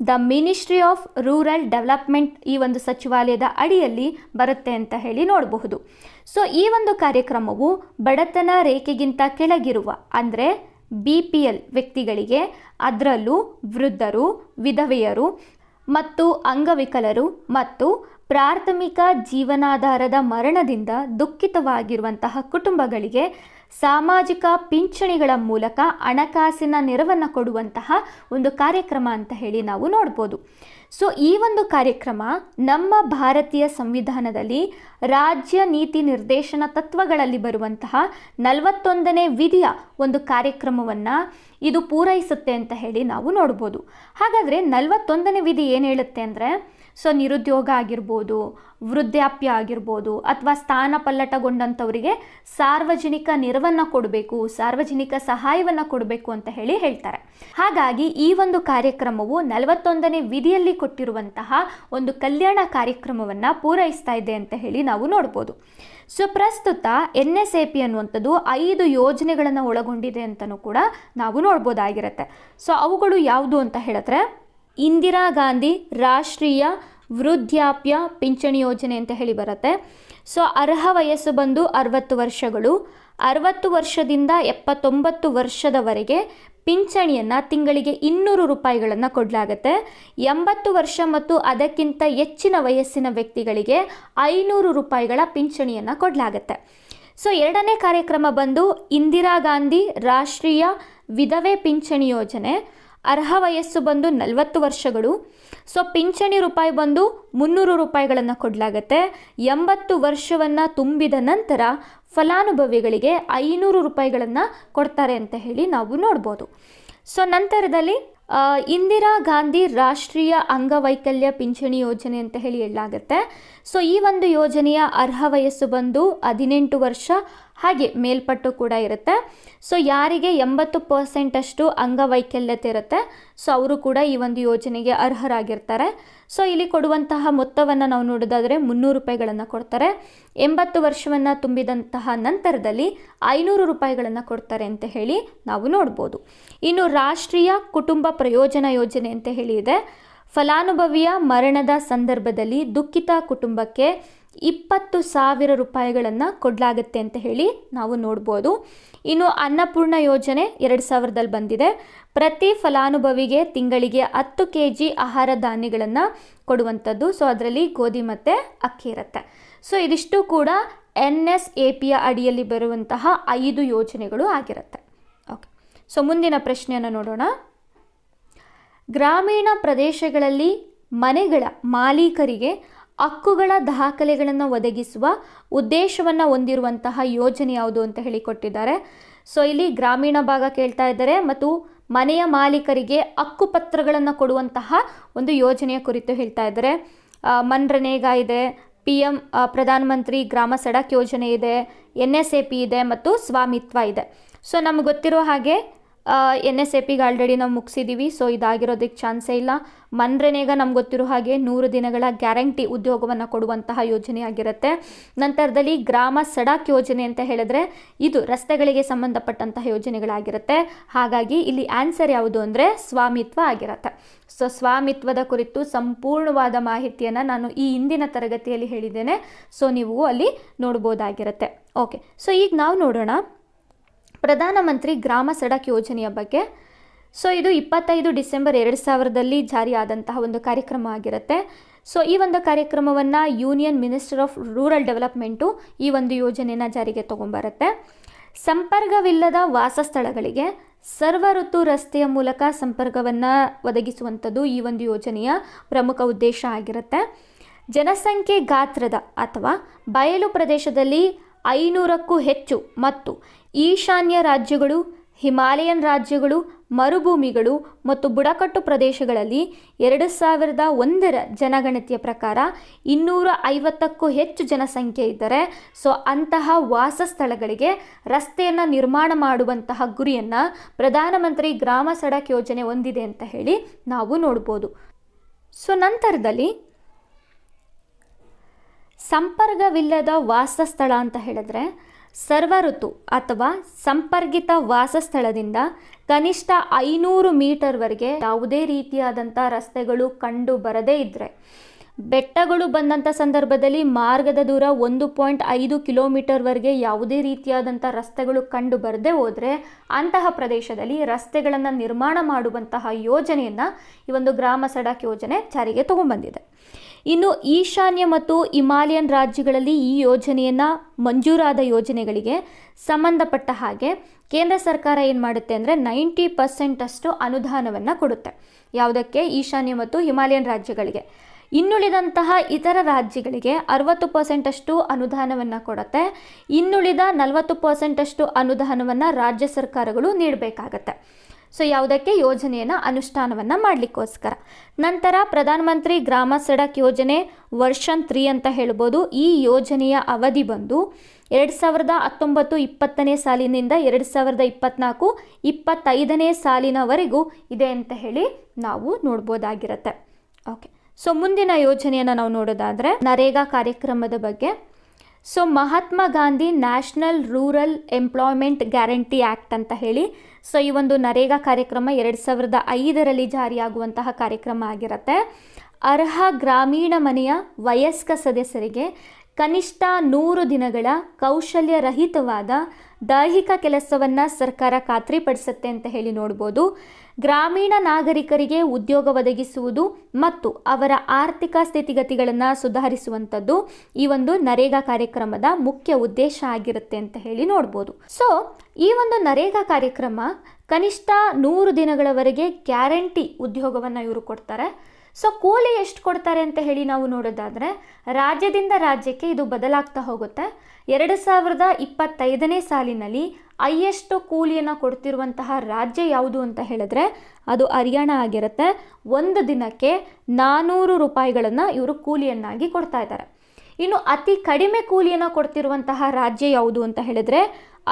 the ministry of rural development ಈ ಒಂದು ಸಚಿವಾಲಯದ ಅಡಿಯಲ್ಲಿ ಬರುತ್ತೆ ಅಂತ ಹೇಳಿ ನೋಡಬಹುದು. ಸೊ ಈ ಒಂದು ಕಾರ್ಯಕ್ರಮವು ಬಡತನ ರೇಖೆಗಿಂತ ಕೆಳಗಿರುವ ಅಂದರೆ BPL ವ್ಯಕ್ತಿಗಳಿಗೆ, ಅದರಲ್ಲೂ ವೃದ್ಧರು, ವಿಧವೆಯರು ಮತ್ತು ಅಂಗವಿಕಲರು ಮತ್ತು ಪ್ರಾಥಮಿಕ ಜೀವನಾಧಾರದ ಮರಣದಿಂದ ದುಃಖಿತವಾಗಿರುವಂತಹ ಕುಟುಂಬಗಳಿಗೆ ಸಾಮಾಜಿಕ ಪಿಂಚಣಿಗಳ ಮೂಲಕ ಹಣಕಾಸಿನ ನೆರವನ್ನು ಕೊಡುವಂತಹ ಒಂದು ಕಾರ್ಯಕ್ರಮ ಅಂತ ಹೇಳಿ ನಾವು ನೋಡ್ಬೋದು. ಸೊ ಈ ಒಂದು ಕಾರ್ಯಕ್ರಮ ನಮ್ಮ ಭಾರತೀಯ ಸಂವಿಧಾನದಲ್ಲಿ ರಾಜ್ಯ ನೀತಿ ನಿರ್ದೇಶನ ತತ್ವಗಳಲ್ಲಿ ಬರುವಂತಹ 41ನೇ ವಿಧಿಯ ಒಂದು ಕಾರ್ಯಕ್ರಮವನ್ನು ಇದು ಪೂರೈಸುತ್ತೆ ಅಂತ ಹೇಳಿ ನಾವು ನೋಡ್ಬೋದು. ಹಾಗಾದರೆ 41ನೇ ವಿಧಿ ಏನು ಹೇಳುತ್ತೆ ಅಂದರೆ, ಸೊ ನಿರುದ್ಯೋಗ ಆಗಿರ್ಬೋದು, ವೃದ್ಧಾಪ್ಯ ಆಗಿರ್ಬೋದು, ಅಥವಾ ಸ್ಥಾನ ಪಲ್ಲಟಗೊಂಡಂಥವರಿಗೆ ಸಾರ್ವಜನಿಕ ನೆರವನ್ನು ಕೊಡಬೇಕು, ಸಾರ್ವಜನಿಕ ಸಹಾಯವನ್ನು ಕೊಡಬೇಕು ಅಂತ ಹೇಳಿ ಹೇಳ್ತಾರೆ. ಹಾಗಾಗಿ ಈ ಒಂದು ಕಾರ್ಯಕ್ರಮವು 41ನೇ ವಿಧಿಯಲ್ಲಿ ಕೊಟ್ಟಿರುವಂತಹ ಒಂದು ಕಲ್ಯಾಣ ಕಾರ್ಯಕ್ರಮವನ್ನು ಪೂರೈಸ್ತಾ ಇದೆ ಅಂತ ಹೇಳಿ ನಾವು ನೋಡ್ಬೋದು. ಸೊ ಪ್ರಸ್ತುತ NSAP ಅನ್ನುವಂಥದ್ದು 5 ಯೋಜನೆಗಳನ್ನು ಒಳಗೊಂಡಿದೆ ಅಂತಲೂ ಕೂಡ ನಾವು ನೋಡ್ಬೋದಾಗಿರುತ್ತೆ. ಸೊ ಅವುಗಳು ಯಾವುದು ಅಂತ ಹೇಳಿದ್ರೆ, ಇಂದಿರಾ ಗಾಂಧಿ ರಾಷ್ಟ್ರೀಯ ವೃದ್ಧಾಪ್ಯ ಪಿಂಚಣಿ ಯೋಜನೆ ಅಂತ ಹೇಳಿ ಬರುತ್ತೆ. ಸೊ ಅರ್ಹ ವಯಸ್ಸು ಬಂದು 60 ವರ್ಷಗಳು, 60 ವರ್ಷದಿಂದ 79 ವರ್ಷದವರೆಗೆ ಪಿಂಚಣಿಯನ್ನು ತಿಂಗಳಿಗೆ 200 ರೂಪಾಯಿಗಳನ್ನು ಕೊಡಲಾಗುತ್ತೆ. 80 ವರ್ಷ ಮತ್ತು ಅದಕ್ಕಿಂತ ಹೆಚ್ಚಿನ ವಯಸ್ಸಿನ ವ್ಯಕ್ತಿಗಳಿಗೆ 500 ರೂಪಾಯಿಗಳ ಪಿಂಚಣಿಯನ್ನು ಕೊಡಲಾಗುತ್ತೆ. ಸೊ ಎರಡನೇ ಕಾರ್ಯಕ್ರಮ ಬಂದು ಇಂದಿರಾ ಗಾಂಧಿ ರಾಷ್ಟ್ರೀಯ ವಿಧವೆ ಪಿಂಚಣಿ ಯೋಜನೆ. ಅರ್ಹ ವಯಸ್ಸು ಬಂದು 40 ವರ್ಷಗಳು. ಸೊ ಪಿಂಚಣಿ ರೂಪಾಯಿ ಬಂದು 300 ರೂಪಾಯಿಗಳನ್ನು ಕೊಡಲಾಗುತ್ತೆ. 80 ವರ್ಷವನ್ನು ತುಂಬಿದ ನಂತರ ಫಲಾನುಭವಿಗಳಿಗೆ 500 ರೂಪಾಯಿಗಳನ್ನು ಕೊಡ್ತಾರೆ ಅಂತ ಹೇಳಿ ನಾವು ನೋಡ್ಬೋದು. ಸೊ ನಂತರದಲ್ಲಿ ಇಂದಿರಾ ಗಾಂಧಿ ರಾಷ್ಟ್ರೀಯ ಅಂಗವೈಕಲ್ಯ ಪಿಂಚಣಿ ಯೋಜನೆ ಅಂತ ಹೇಳಿ ಹೇಳಲಾಗುತ್ತೆ. ಸೊ ಈ ಒಂದು ಯೋಜನೆಯ ಅರ್ಹ ವಯಸ್ಸು ಬಂದು 18 ವರ್ಷ ಹಾಗೆ ಮೇಲ್ಪಟ್ಟು ಕೂಡ ಇರುತ್ತೆ. ಸೊ ಯಾರಿಗೆ 80% ಅಷ್ಟು ಅಂಗವೈಕಲ್ಯತೆ ಇರುತ್ತೆ, ಸೊ ಅವರು ಕೂಡ ಈ ಒಂದು ಯೋಜನೆಗೆ ಅರ್ಹರಾಗಿರ್ತಾರೆ. ಸೊ ಇಲ್ಲಿ ಕೊಡುವಂತಹ ಮೊತ್ತವನ್ನು ನಾವು ನೋಡೋದಾದರೆ 300 ರೂಪಾಯಿಗಳನ್ನು ಕೊಡ್ತಾರೆ. 80 ವರ್ಷವನ್ನು ತುಂಬಿದಂತಹ ನಂತರದಲ್ಲಿ 500 ರೂಪಾಯಿಗಳನ್ನು ಕೊಡ್ತಾರೆ ಅಂತ ಹೇಳಿ ನಾವು ನೋಡ್ಬೋದು. ಇನ್ನು ರಾಷ್ಟ್ರೀಯ ಕುಟುಂಬ ಪ್ರಯೋಜನ ಯೋಜನೆ ಅಂತ ಹೇಳಿ ಇದೆ. ಫಲಾನುಭವಿಯ ಮರಣದ ಸಂದರ್ಭದಲ್ಲಿ ದುಃಖಿತ ಕುಟುಂಬಕ್ಕೆ 20,000 ರೂಪಾಯಿಗಳನ್ನು ಕೊಡಲಾಗುತ್ತೆ ಅಂತ ಹೇಳಿ ನಾವು ನೋಡ್ಬೋದು. ಇನ್ನು ಅನ್ನಪೂರ್ಣ ಯೋಜನೆ 2000ದಲ್ಲಿ ಬಂದಿದೆ. ಪ್ರತಿ ಫಲಾನುಭವಿಗೆ ತಿಂಗಳಿಗೆ 10 kg ಆಹಾರ ಧಾನ್ಯಗಳನ್ನು ಕೊಡುವಂಥದ್ದು. ಸೊ ಅದರಲ್ಲಿ ಗೋಧಿ ಮತ್ತು ಅಕ್ಕಿ ಇರುತ್ತೆ. ಸೊ ಇದಿಷ್ಟು ಕೂಡ NSAPಯ ಅಡಿಯಲ್ಲಿ ಬರುವಂತಹ 5 ಯೋಜನೆಗಳು ಆಗಿರುತ್ತೆ. ಓಕೆ, ಸೊ ಮುಂದಿನ ಪ್ರಶ್ನೆಯನ್ನು ನೋಡೋಣ. ಗ್ರಾಮೀಣ ಪ್ರದೇಶಗಳಲ್ಲಿ ಮನೆಗಳ ಮಾಲೀಕರಿಗೆ ಹಕ್ಕುಗಳ ದಾಖಲೆಗಳನ್ನು ಒದಗಿಸುವ ಉದ್ದೇಶವನ್ನು ಹೊಂದಿರುವಂತಹ ಯೋಜನೆ ಯಾವುದು ಅಂತ ಹೇಳಿ ಕೊಟ್ಟಿದ್ದಾರೆ. ಸೊ ಇಲ್ಲಿ ಗ್ರಾಮೀಣ ಭಾಗ ಕೇಳ್ತಾ ಇದ್ದಾರೆ ಮತ್ತು ಮನೆಯ ಮಾಲೀಕರಿಗೆ ಹಕ್ಕುಪತ್ರಗಳನ್ನು ಕೊಡುವಂತಹ ಒಂದು ಯೋಜನೆಯ ಕುರಿತು ಹೇಳ್ತಾ ಇದ್ದಾರೆ. ಮನ್ರೇಗಾ ಇದೆ, PM ಪ್ರಧಾನಮಂತ್ರಿ ಗ್ರಾಮ ಸಡಕ್ ಯೋಜನೆ ಇದೆ, NSAP ಇದೆ ಮತ್ತು ಸ್ವಾಮಿತ್ವ ಇದೆ. ಸೊ ನಮ್ಗೆ ಗೊತ್ತಿರೋ ಹಾಗೆ NSAPಗೆ ಆಲ್ರೆಡಿ ನಾವು ಮುಗಿಸಿದ್ದೀವಿ. ಸೊ ಇದಾಗಿರೋದಕ್ಕೆ ಚಾನ್ಸೇ ಇಲ್ಲ. ಮನ್ರೇಗಾ ನಮ್ಗೆ ಗೊತ್ತಿರೋ ಹಾಗೆ 100 ದಿನಗಳ ಗ್ಯಾರಂಟಿ ಉದ್ಯೋಗವನ್ನು ಕೊಡುವಂತಹ ಯೋಜನೆ ಆಗಿರುತ್ತೆ. ನಂತರದಲ್ಲಿ ಗ್ರಾಮ ಸಡಕ್ ಯೋಜನೆ ಅಂತ ಹೇಳಿದ್ರೆ ಇದು ರಸ್ತೆಗಳಿಗೆ ಸಂಬಂಧಪಟ್ಟಂತಹ ಯೋಜನೆಗಳಾಗಿರುತ್ತೆ. ಹಾಗಾಗಿ ಇಲ್ಲಿ ಆನ್ಸರ್ ಯಾವುದು ಅಂದರೆ ಸ್ವಾಮಿತ್ವ ಆಗಿರುತ್ತೆ. ಸೊ ಸ್ವಾಮಿತ್ವದ ಕುರಿತು ಸಂಪೂರ್ಣವಾದ ಮಾಹಿತಿಯನ್ನು ನಾನು ಈ ಹಿಂದಿನ ತರಗತಿಯಲ್ಲಿ ಹೇಳಿದ್ದೇನೆ. ಸೊ ನೀವು ಅಲ್ಲಿ ನೋಡ್ಬೋದಾಗಿರುತ್ತೆ. ಓಕೆ, ಸೊ ಈಗ ನಾವು ನೋಡೋಣ ಪ್ರಧಾನಮಂತ್ರಿ ಗ್ರಾಮ ಸಡಕ್ ಯೋಜನೆಯ ಬಗ್ಗೆ. ಸೊ ಇದು 25 ಡಿಸೆಂಬರ್ 2000ರಲ್ಲಿ ಜಾರಿಯಾದಂತಹ ಒಂದು ಕಾರ್ಯಕ್ರಮ ಆಗಿರುತ್ತೆ. ಸೊ ಈ ಒಂದು ಕಾರ್ಯಕ್ರಮವನ್ನು union minister of rural development ಈ ಒಂದು ಯೋಜನೆಯನ್ನು ಜಾರಿಗೆ ತಗೊಂಬರುತ್ತೆ. ಸಂಪರ್ಕವಿಲ್ಲದ ವಾಸಸ್ಥಳಗಳಿಗೆ ಸರ್ವ ಋತು ರಸ್ತೆಯ ಮೂಲಕ ಸಂಪರ್ಕವನ್ನು ಒದಗಿಸುವಂಥದ್ದು ಈ ಒಂದು ಯೋಜನೆಯ ಪ್ರಮುಖ ಉದ್ದೇಶ ಆಗಿರುತ್ತೆ. ಜನಸಂಖ್ಯೆ ಗಾತ್ರದ ಅಥವಾ ಬಯಲು ಪ್ರದೇಶದಲ್ಲಿ 500ಕ್ಕೂ ಹೆಚ್ಚು ಮತ್ತು ಈಶಾನ್ಯ ರಾಜ್ಯಗಳು, ಹಿಮಾಲಯನ್ ರಾಜ್ಯಗಳು, ಮರುಭೂಮಿಗಳು ಮತ್ತು ಬುಡಕಟ್ಟು ಪ್ರದೇಶಗಳಲ್ಲಿ 2001ರ ಜನಗಣತಿಯ ಪ್ರಕಾರ 250ಕ್ಕೂ ಹೆಚ್ಚು ಜನಸಂಖ್ಯೆ ಇದ್ದರೆ ಅಂತಹ ವಾಸ ಸ್ಥಳಗಳಿಗೆ ರಸ್ತೆಯನ್ನು ನಿರ್ಮಾಣ ಮಾಡುವಂತಹ ಗುರಿಯನ್ನು ಪ್ರಧಾನಮಂತ್ರಿ ಗ್ರಾಮ ಸಡಕ್ ಯೋಜನೆ ಹೊಂದಿದೆ ಅಂತ ಹೇಳಿ ನಾವು ನೋಡ್ಬೋದು. ನಂತರದಲ್ಲಿ ಸಂಪರ್ಕವಿಲ್ಲದ ವಾಸಸ್ಥಳ ಅಂತ ಹೇಳಿದ್ರೆ ಸರ್ವಋತು ಅಥವಾ ಸಂಪರ್ಕಿತ ವಾಸಸ್ಥಳದಿಂದ ಕನಿಷ್ಠ 500 ಮೀಟರ್ವರೆಗೆ ಯಾವುದೇ ರೀತಿಯಾದಂಥ ರಸ್ತೆಗಳು ಕಂಡು ಬರದೇ ಇದ್ದರೆ, ಬೆಟ್ಟಗಳು ಬಂದಂಥ ಸಂದರ್ಭದಲ್ಲಿ ಮಾರ್ಗದ ದೂರ 1.5 ಕಿಲೋಮೀಟರ್ವರೆಗೆ ಯಾವುದೇ ರೀತಿಯಾದಂಥ ರಸ್ತೆಗಳು ಕಂಡು ಬರದೇ ಹೋದರೆ ಅಂತಹ ಪ್ರದೇಶದಲ್ಲಿ ರಸ್ತೆಗಳನ್ನು ನಿರ್ಮಾಣ ಮಾಡುವಂತಹ ಯೋಜನೆಯನ್ನು ಈ ಒಂದು ಗ್ರಾಮ ಸಡಕ್ ಯೋಜನೆ ಜಾರಿಗೆ ತಗೊಂಡ್ಬಂದಿದೆ. ಇನ್ನು ಈಶಾನ್ಯ ಮತ್ತು ಹಿಮಾಲಯನ್ ರಾಜ್ಯಗಳಲ್ಲಿ ಈ ಯೋಜನೆಯನ್ನು ಮಂಜೂರಾದ ಯೋಜನೆಗಳಿಗೆ ಸಂಬಂಧಪಟ್ಟ ಹಾಗೆ ಕೇಂದ್ರ ಸರ್ಕಾರ ಏನು ಮಾಡುತ್ತೆ ಅಂದರೆ 90% ಅನುದಾನವನ್ನು ಕೊಡುತ್ತೆ. ಯಾವುದಕ್ಕೆ? ಈಶಾನ್ಯ ಮತ್ತು ಹಿಮಾಲಯನ್ ರಾಜ್ಯಗಳಿಗೆ. ಇನ್ನುಳಿದಂತಹ ಇತರ ರಾಜ್ಯಗಳಿಗೆ 60% ಅನುದಾನವನ್ನು ಕೊಡುತ್ತೆ. ಇನ್ನುಳಿದ 40% ಅನುದಾನವನ್ನು ರಾಜ್ಯ ಸರ್ಕಾರಗಳು ನೀಡಬೇಕಾಗತ್ತೆ. ಯಾವುದಕ್ಕೆ? ಯೋಜನೆಯನ್ನು ಅನುಷ್ಠಾನವನ್ನು ಮಾಡಲಿಕ್ಕೋಸ್ಕರ. ನಂತರ ಪ್ರಧಾನಮಂತ್ರಿ ಗ್ರಾಮ ಸಡಕ್ ಯೋಜನೆ ವರ್ಷನ್ 3 ಅಂತ ಹೇಳ್ಬೋದು. ಈ ಯೋಜನೆಯ ಅವಧಿ ಬಂದು 2019-20 ಸಾಲಿನಿಂದ 2024-25 ಸಾಲಿನವರೆಗೂ ಇದೆ ಅಂತ ಹೇಳಿ ನಾವು ನೋಡ್ಬೋದಾಗಿರುತ್ತೆ. ಓಕೆ, ಮುಂದಿನ ಯೋಜನೆಯನ್ನು ನಾವು ನೋಡೋದಾದರೆ ನರೇಗಾ ಕಾರ್ಯಕ್ರಮದ ಬಗ್ಗೆ. Mahatma Gandhi national rural employment guarantee act ಅಂತ ಹೇಳಿ ಈ ಒಂದು ನರೇಗಾ ಕಾರ್ಯಕ್ರಮ 2005ರಲ್ಲಿ ಜಾರಿಯಾಗುವಂತಹ ಕಾರ್ಯಕ್ರಮ ಆಗಿರುತ್ತೆ. ಅರ್ಹ ಗ್ರಾಮೀಣ ಮನೆಯ ವಯಸ್ಕ ಸದಸ್ಯರಿಗೆ ಕನಿಷ್ಠ 100 ದಿನಗಳ ಕೌಶಲ್ಯರಹಿತವಾದ ದೈಹಿಕ ಕೆಲಸವನ್ನು ಸರ್ಕಾರ ಖಾತ್ರಿಪಡಿಸುತ್ತೆ ಅಂತ ಹೇಳಿ ನೋಡ್ಬೋದು. ಗ್ರಾಮೀಣ ನಾಗರಿಕರಿಗೆ ಉದ್ಯೋಗ ಒದಗಿಸುವುದು ಮತ್ತು ಅವರ ಆರ್ಥಿಕ ಸ್ಥಿತಿಗತಿಗಳನ್ನು ಸುಧಾರಿಸುವಂಥದ್ದು ಈ ಒಂದು ನರೇಗಾ ಕಾರ್ಯಕ್ರಮದ ಮುಖ್ಯ ಉದ್ದೇಶ ಆಗಿರುತ್ತೆ ಅಂತ ಹೇಳಿ ನೋಡ್ಬೋದು. ಈ ಒಂದು ನರೇಗಾ ಕಾರ್ಯಕ್ರಮ ಕನಿಷ್ಠ 100 ದಿನಗಳವರೆಗೆ ಗ್ಯಾರಂಟಿ ಉದ್ಯೋಗವನ್ನು ಇವರು ಕೊಡ್ತಾರೆ. ಕೂಲಿ ಎಷ್ಟು ಕೊಡ್ತಾರೆ ಅಂತ ಹೇಳಿ ನಾವು ನೋಡೋದಾದರೆ ರಾಜ್ಯದಿಂದ ರಾಜ್ಯಕ್ಕೆ ಇದು ಬದಲಾಗ್ತಾ ಹೋಗುತ್ತೆ. 2025ನೇ ಸಾಲಿನಲ್ಲಿ ಹೈಯೆಸ್ಟ್ ಕೂಲಿಯನ್ನು ಕೊಡ್ತಿರುವಂತಹ ರಾಜ್ಯ ಯಾವುದು ಅಂತ ಹೇಳಿದ್ರೆ ಅದು ಹರಿಯಾಣ ಆಗಿರುತ್ತೆ. ಒಂದು ದಿನಕ್ಕೆ 400 ರೂಪಾಯಿಗಳನ್ನು ಇವರು ಕೂಲಿಯನ್ನಾಗಿ ಕೊಡ್ತಾ ಇದ್ದಾರೆ. ಇನ್ನು ಅತಿ ಕಡಿಮೆ ಕೂಲಿಯನ್ನು ಕೊಡ್ತಿರುವಂತಹ ರಾಜ್ಯ ಯಾವುದು ಅಂತ ಹೇಳಿದ್ರೆ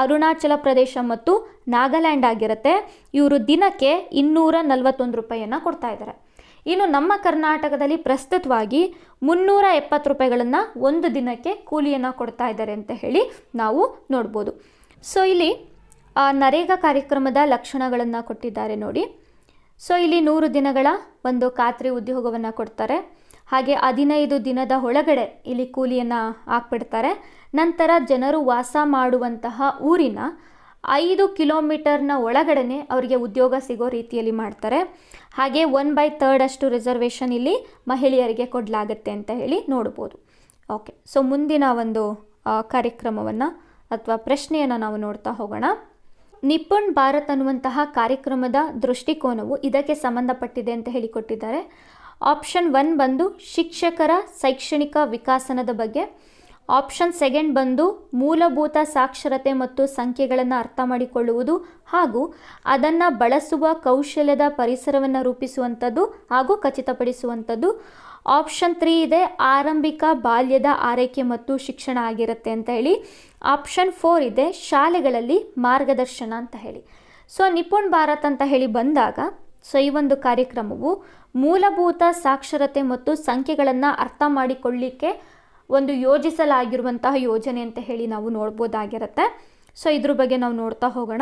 ಅರುಣಾಚಲ ಪ್ರದೇಶ ಮತ್ತು ನಾಗಾಲ್ಯಾಂಡ್ ಆಗಿರುತ್ತೆ. ಇವರು ದಿನಕ್ಕೆ 241 ರೂಪಾಯಿಯನ್ನು ಕೊಡ್ತಾ ಇದ್ದಾರೆ. ಇನ್ನು ನಮ್ಮ ಕರ್ನಾಟಕದಲ್ಲಿ ಪ್ರಸ್ತುತವಾಗಿ 370 ರೂಪಾಯಿಗಳನ್ನು ಒಂದು ದಿನಕ್ಕೆ ಕೂಲಿಯನ್ನು ಕೊಡ್ತಾ ಇದ್ದಾರೆ ಅಂತ ಹೇಳಿ ನಾವು ನೋಡ್ಬೋದು. ಇಲ್ಲಿ ನರೇಗಾ ಕಾರ್ಯಕ್ರಮದ ಲಕ್ಷಣಗಳನ್ನು ಕೊಟ್ಟಿದ್ದಾರೆ ನೋಡಿ. ಇಲ್ಲಿ 100 ದಿನಗಳ ಒಂದು ಖಾತ್ರಿ ಉದ್ಯೋಗವನ್ನು ಕೊಡ್ತಾರೆ. ಹಾಗೆ 15 ದಿನದ ಒಳಗಡೆ ಇಲ್ಲಿ ಕೂಲಿಯನ್ನು ಹಾಕ್ಬಿಡ್ತಾರೆ. ನಂತರ ಜನರು ವಾಸ ಮಾಡುವಂತಹ ಊರಿನ 5 ಕಿಲೋಮೀಟರ್ನ ಒಳಗಡೆ ಅವರಿಗೆ ಉದ್ಯೋಗ ಸಿಗೋ ರೀತಿಯಲ್ಲಿ ಮಾಡ್ತಾರೆ. ಹಾಗೆ 1/3 ಅಷ್ಟು ರಿಸರ್ವೇಷನ್ ಇಲ್ಲಿ ಮಹಿಳೆಯರಿಗೆ ಕೊಡಲಾಗುತ್ತೆ ಅಂತ ಹೇಳಿ ನೋಡ್ಬೋದು. ಓಕೆ, ಮುಂದಿನ ಒಂದು ಕಾರ್ಯಕ್ರಮವನ್ನು ಅಥವಾ ಪ್ರಶ್ನೆಯನ್ನು ನಾವು ನೋಡ್ತಾ ಹೋಗೋಣ. ನಿಪುಣ್ ಭಾರತ್ ಅನ್ನುವಂತಹ ಕಾರ್ಯಕ್ರಮದ ದೃಷ್ಟಿಕೋನವು ಇದಕ್ಕೆ ಸಂಬಂಧಪಟ್ಟಿದೆ ಅಂತ ಹೇಳಿಕೊಟ್ಟಿದ್ದಾರೆ. ಆಪ್ಷನ್ 1 ಬಂದು ಶಿಕ್ಷಕರ ಶೈಕ್ಷಣಿಕ ವಿಕಾಸನದ ಬಗ್ಗೆ. ಆಪ್ಷನ್ 2 ಬಂದು ಮೂಲಭೂತ ಸಾಕ್ಷರತೆ ಮತ್ತು ಸಂಖ್ಯೆಗಳನ್ನು ಅರ್ಥ ಮಾಡಿಕೊಳ್ಳುವುದು ಹಾಗೂ ಅದನ್ನು ಬಳಸುವ ಕೌಶಲ್ಯದ ಪರಿಸರವನ್ನು ರೂಪಿಸುವಂಥದ್ದು ಹಾಗೂ ಖಚಿತಪಡಿಸುವಂಥದ್ದು. ಆಪ್ಷನ್ 3 ಇದೆ ಆರಂಭಿಕ ಬಾಲ್ಯದ ಆರೈಕೆ ಮತ್ತು ಶಿಕ್ಷಣ ಆಗಿರುತ್ತೆ ಅಂತ ಹೇಳಿ. ಆಪ್ಷನ್ 4 ಇದೆ ಶಾಲೆಗಳಲ್ಲಿ ಮಾರ್ಗದರ್ಶನ ಅಂತ ಹೇಳಿ. ನಿಪುಣ್ ಭಾರತ್ ಅಂತ ಹೇಳಿ ಬಂದಾಗ ಈ ಒಂದು ಕಾರ್ಯಕ್ರಮವು ಮೂಲಭೂತ ಸಾಕ್ಷರತೆ ಮತ್ತು ಸಂಖ್ಯೆಗಳನ್ನು ಅರ್ಥ ಮಾಡಿಕೊಳ್ಳಿಕ್ಕೆ ಒಂದು ಯೋಜಿಸಲಾಗಿರುವಂತಹ ಯೋಜನೆ ಅಂತ ಹೇಳಿ ನಾವು ನೋಡ್ಬೋದಾಗಿರುತ್ತೆ. ಇದ್ರ ಬಗ್ಗೆ ನಾವು ನೋಡ್ತಾ ಹೋಗೋಣ.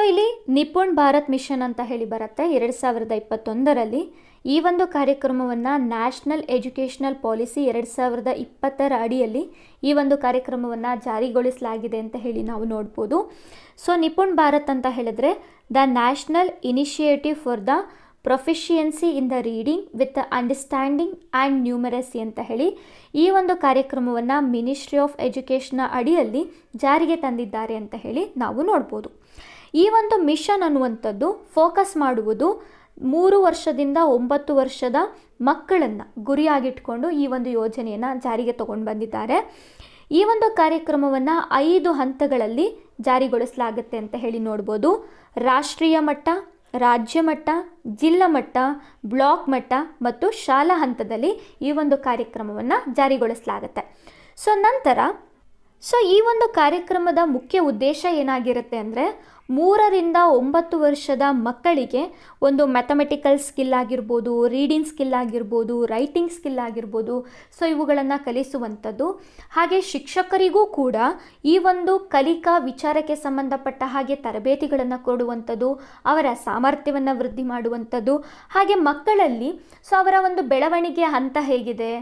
ಇಲ್ಲಿ ನಿಪುಣ್ ಭಾರತ್ ಮಿಷನ್ ಅಂತ ಹೇಳಿ ಬರುತ್ತೆ 2021ರಲ್ಲಿ. ಈ ಒಂದು ಕಾರ್ಯಕ್ರಮವನ್ನು ನ್ಯಾಷನಲ್ ಎಜುಕೇಷನಲ್ ಪಾಲಿಸಿ 2020ರ ಅಡಿಯಲ್ಲಿ ಈ ಒಂದು ಕಾರ್ಯಕ್ರಮವನ್ನು ಜಾರಿಗೊಳಿಸಲಾಗಿದೆ ಅಂತ ಹೇಳಿ ನಾವು ನೋಡ್ಬೋದು. ನಿಪುಣ್ ಭಾರತ್ ಅಂತ ಹೇಳಿದ್ರೆ the national initiative for the proficiency in the reading with understanding and numeracy ಅಂತ ಹೇಳಿ ಈ ಒಂದು ಕಾರ್ಯಕ್ರಮವನ್ನು ಮಿನಿಸ್ಟ್ರಿ ಆಫ್ ಎಜುಕೇಷನ್ನ ಅಡಿಯಲ್ಲಿ ಜಾರಿಗೆ ತಂದಿದ್ದಾರೆ ಅಂತ ಹೇಳಿ ನಾವು ನೋಡ್ಬೋದು. ಈ ಒಂದು ಮಿಷನ್ ಅನ್ನುವಂಥದ್ದು ಫೋಕಸ್ ಮಾಡುವುದು 3 ವರ್ಷದಿಂದ 9 ವರ್ಷದ ಮಕ್ಕಳನ್ನು ಗುರಿಯಾಗಿಟ್ಕೊಂಡು ಈ ಒಂದು ಯೋಜನೆಯನ್ನು ಜಾರಿಗೆ ತಗೊಂಡು ಬಂದಿದ್ದಾರೆ. ಈ ಒಂದು ಕಾರ್ಯಕ್ರಮವನ್ನು 5 ಹಂತಗಳಲ್ಲಿ ಜಾರಿಗೊಳಿಸಲಾಗುತ್ತೆ ಅಂತ ಹೇಳಿ ನೋಡ್ಬೋದು. ರಾಷ್ಟ್ರೀಯ ಮಟ್ಟ, ರಾಜ್ಯ ಮಟ್ಟ, ಜಿಲ್ಲಾ ಮಟ್ಟ, ಬ್ಲಾಕ್ ಮಟ್ಟ ಮತ್ತು ಶಾಲಾ ಹಂತದಲ್ಲಿ ಈ ಒಂದು ಕಾರ್ಯಕ್ರಮವನ್ನು ಜಾರಿಗೊಳಿಸಲಾಗುತ್ತೆ. ಸೊ ಈ ಒಂದು ಕಾರ್ಯಕ್ರಮದ ಮುಖ್ಯ ಉದ್ದೇಶ ಏನಾಗಿರುತ್ತೆ ಅಂದರೆ 3 ರಿಂದ 9 ವರ್ಷದ ಮಕ್ಕಳಿಗೆ ಒಂದು ಮ್ಯಾಥಮೆಟಿಕಲ್ ಸ್ಕಿಲ್ ಆಗಿರ್ಬೋದು, ರೀಡಿಂಗ್ ಸ್ಕಿಲ್ ಆಗಿರ್ಬೋದು, ರೈಟಿಂಗ್ ಸ್ಕಿಲ್ ಆಗಿರ್ಬೋದು, ಸೊ ಇವುಗಳನ್ನು ಕಲಿಸುವಂಥದ್ದು. ಹಾಗೆ ಶಿಕ್ಷಕರಿಗೂ ಕೂಡ ಈ ಒಂದು ಕಲಿಕಾ ವಿಚಾರಕ್ಕೆ ಸಂಬಂಧಪಟ್ಟ ಹಾಗೆ ತರಬೇತಿಗಳನ್ನು ಕೊಡುವಂಥದ್ದು, ಅವರ ಸಾಮರ್ಥ್ಯವನ್ನು ವೃದ್ಧಿ ಮಾಡುವಂಥದ್ದು, ಹಾಗೆ ಮಕ್ಕಳಲ್ಲಿ ಸೊ ಅವರ ಒಂದು ಬೆಳವಣಿಗೆ ಹಂತ ಹೇಗಿದೆ,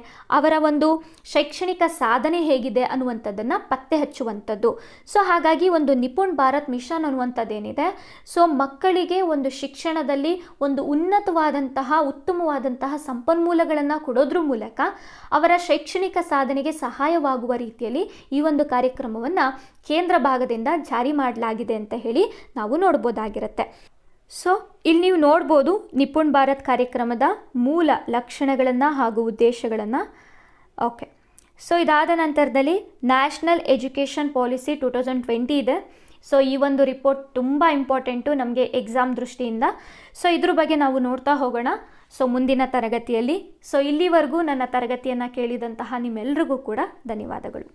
ಅವರ ಒಂದು ಶೈಕ್ಷಣಿಕ ಸಾಧನೆ ಹೇಗಿದೆ ಅನ್ನುವಂಥದ್ದನ್ನು ಪತ್ತೆ ಹಚ್ಚುವಂಥದ್ದು. ಸೊ ಹಾಗಾಗಿ ಒಂದು ನಿಪುಣ್ ಭಾರತ್ ಮಿಷನ್ ಅನ್ನುವಂಥದ್ದೇನಿದೆ, ಸೊ ಮಕ್ಕಳಿಗೆ ಒಂದು ಶಿಕ್ಷಣದಲ್ಲಿ ಒಂದು ಉತ್ತಮವಾದಂತಹ ಸಂಪನ್ಮೂಲಗಳನ್ನು ಕೊಡೋದ್ರ ಮೂಲಕ ಅವರ ಶೈಕ್ಷಣಿಕ ಸಾಧನೆಗೆ ಸಹಾಯವಾಗುವ ರೀತಿಯಲ್ಲಿ ಈ ಒಂದು ಕಾರ್ಯಕ್ರಮವನ್ನು ಕೇಂದ್ರ ಭಾಗದಿಂದ ಜಾರಿ ಮಾಡಲಾಗಿದೆ ಅಂತ ಹೇಳಿ ನಾವು ನೋಡ್ಬೋದಾಗಿರುತ್ತೆ. ಸೊ ಇಲ್ಲಿ ನೀವು ನೋಡ್ಬೋದು ನಿಪುಣ್ ಭಾರತ್ ಕಾರ್ಯಕ್ರಮದ ಮೂಲ ಲಕ್ಷಣಗಳನ್ನು ಹಾಗೂ ಉದ್ದೇಶಗಳನ್ನು. ಓಕೆ, ಸೊ ಇದಾದ ನಂತರದಲ್ಲಿ ನ್ಯಾಷನಲ್ ಎಜುಕೇಷನ್ ಪಾಲಿಸಿ 2020 ಇದೆ. ಸೊ ಈ ಒಂದು ರಿಪೋರ್ಟ್ ತುಂಬ ಇಂಪಾರ್ಟೆಂಟು ನಮಗೆ ಎಕ್ಸಾಮ್ ದೃಷ್ಟಿಯಿಂದ. ಸೊ ಇದ್ರ ಬಗ್ಗೆ ನಾವು ನೋಡ್ತಾ ಹೋಗೋಣ ಸೊ ಮುಂದಿನ ತರಗತಿಯಲ್ಲಿ. ಸೊ ಇಲ್ಲಿವರೆಗೂ ನನ್ನ ತರಗತಿಯನ್ನು ಕೇಳಿದಂತಹ ನಿಮ್ಮೆಲ್ಲರಿಗೂ ಕೂಡ ಧನ್ಯವಾದಗಳು.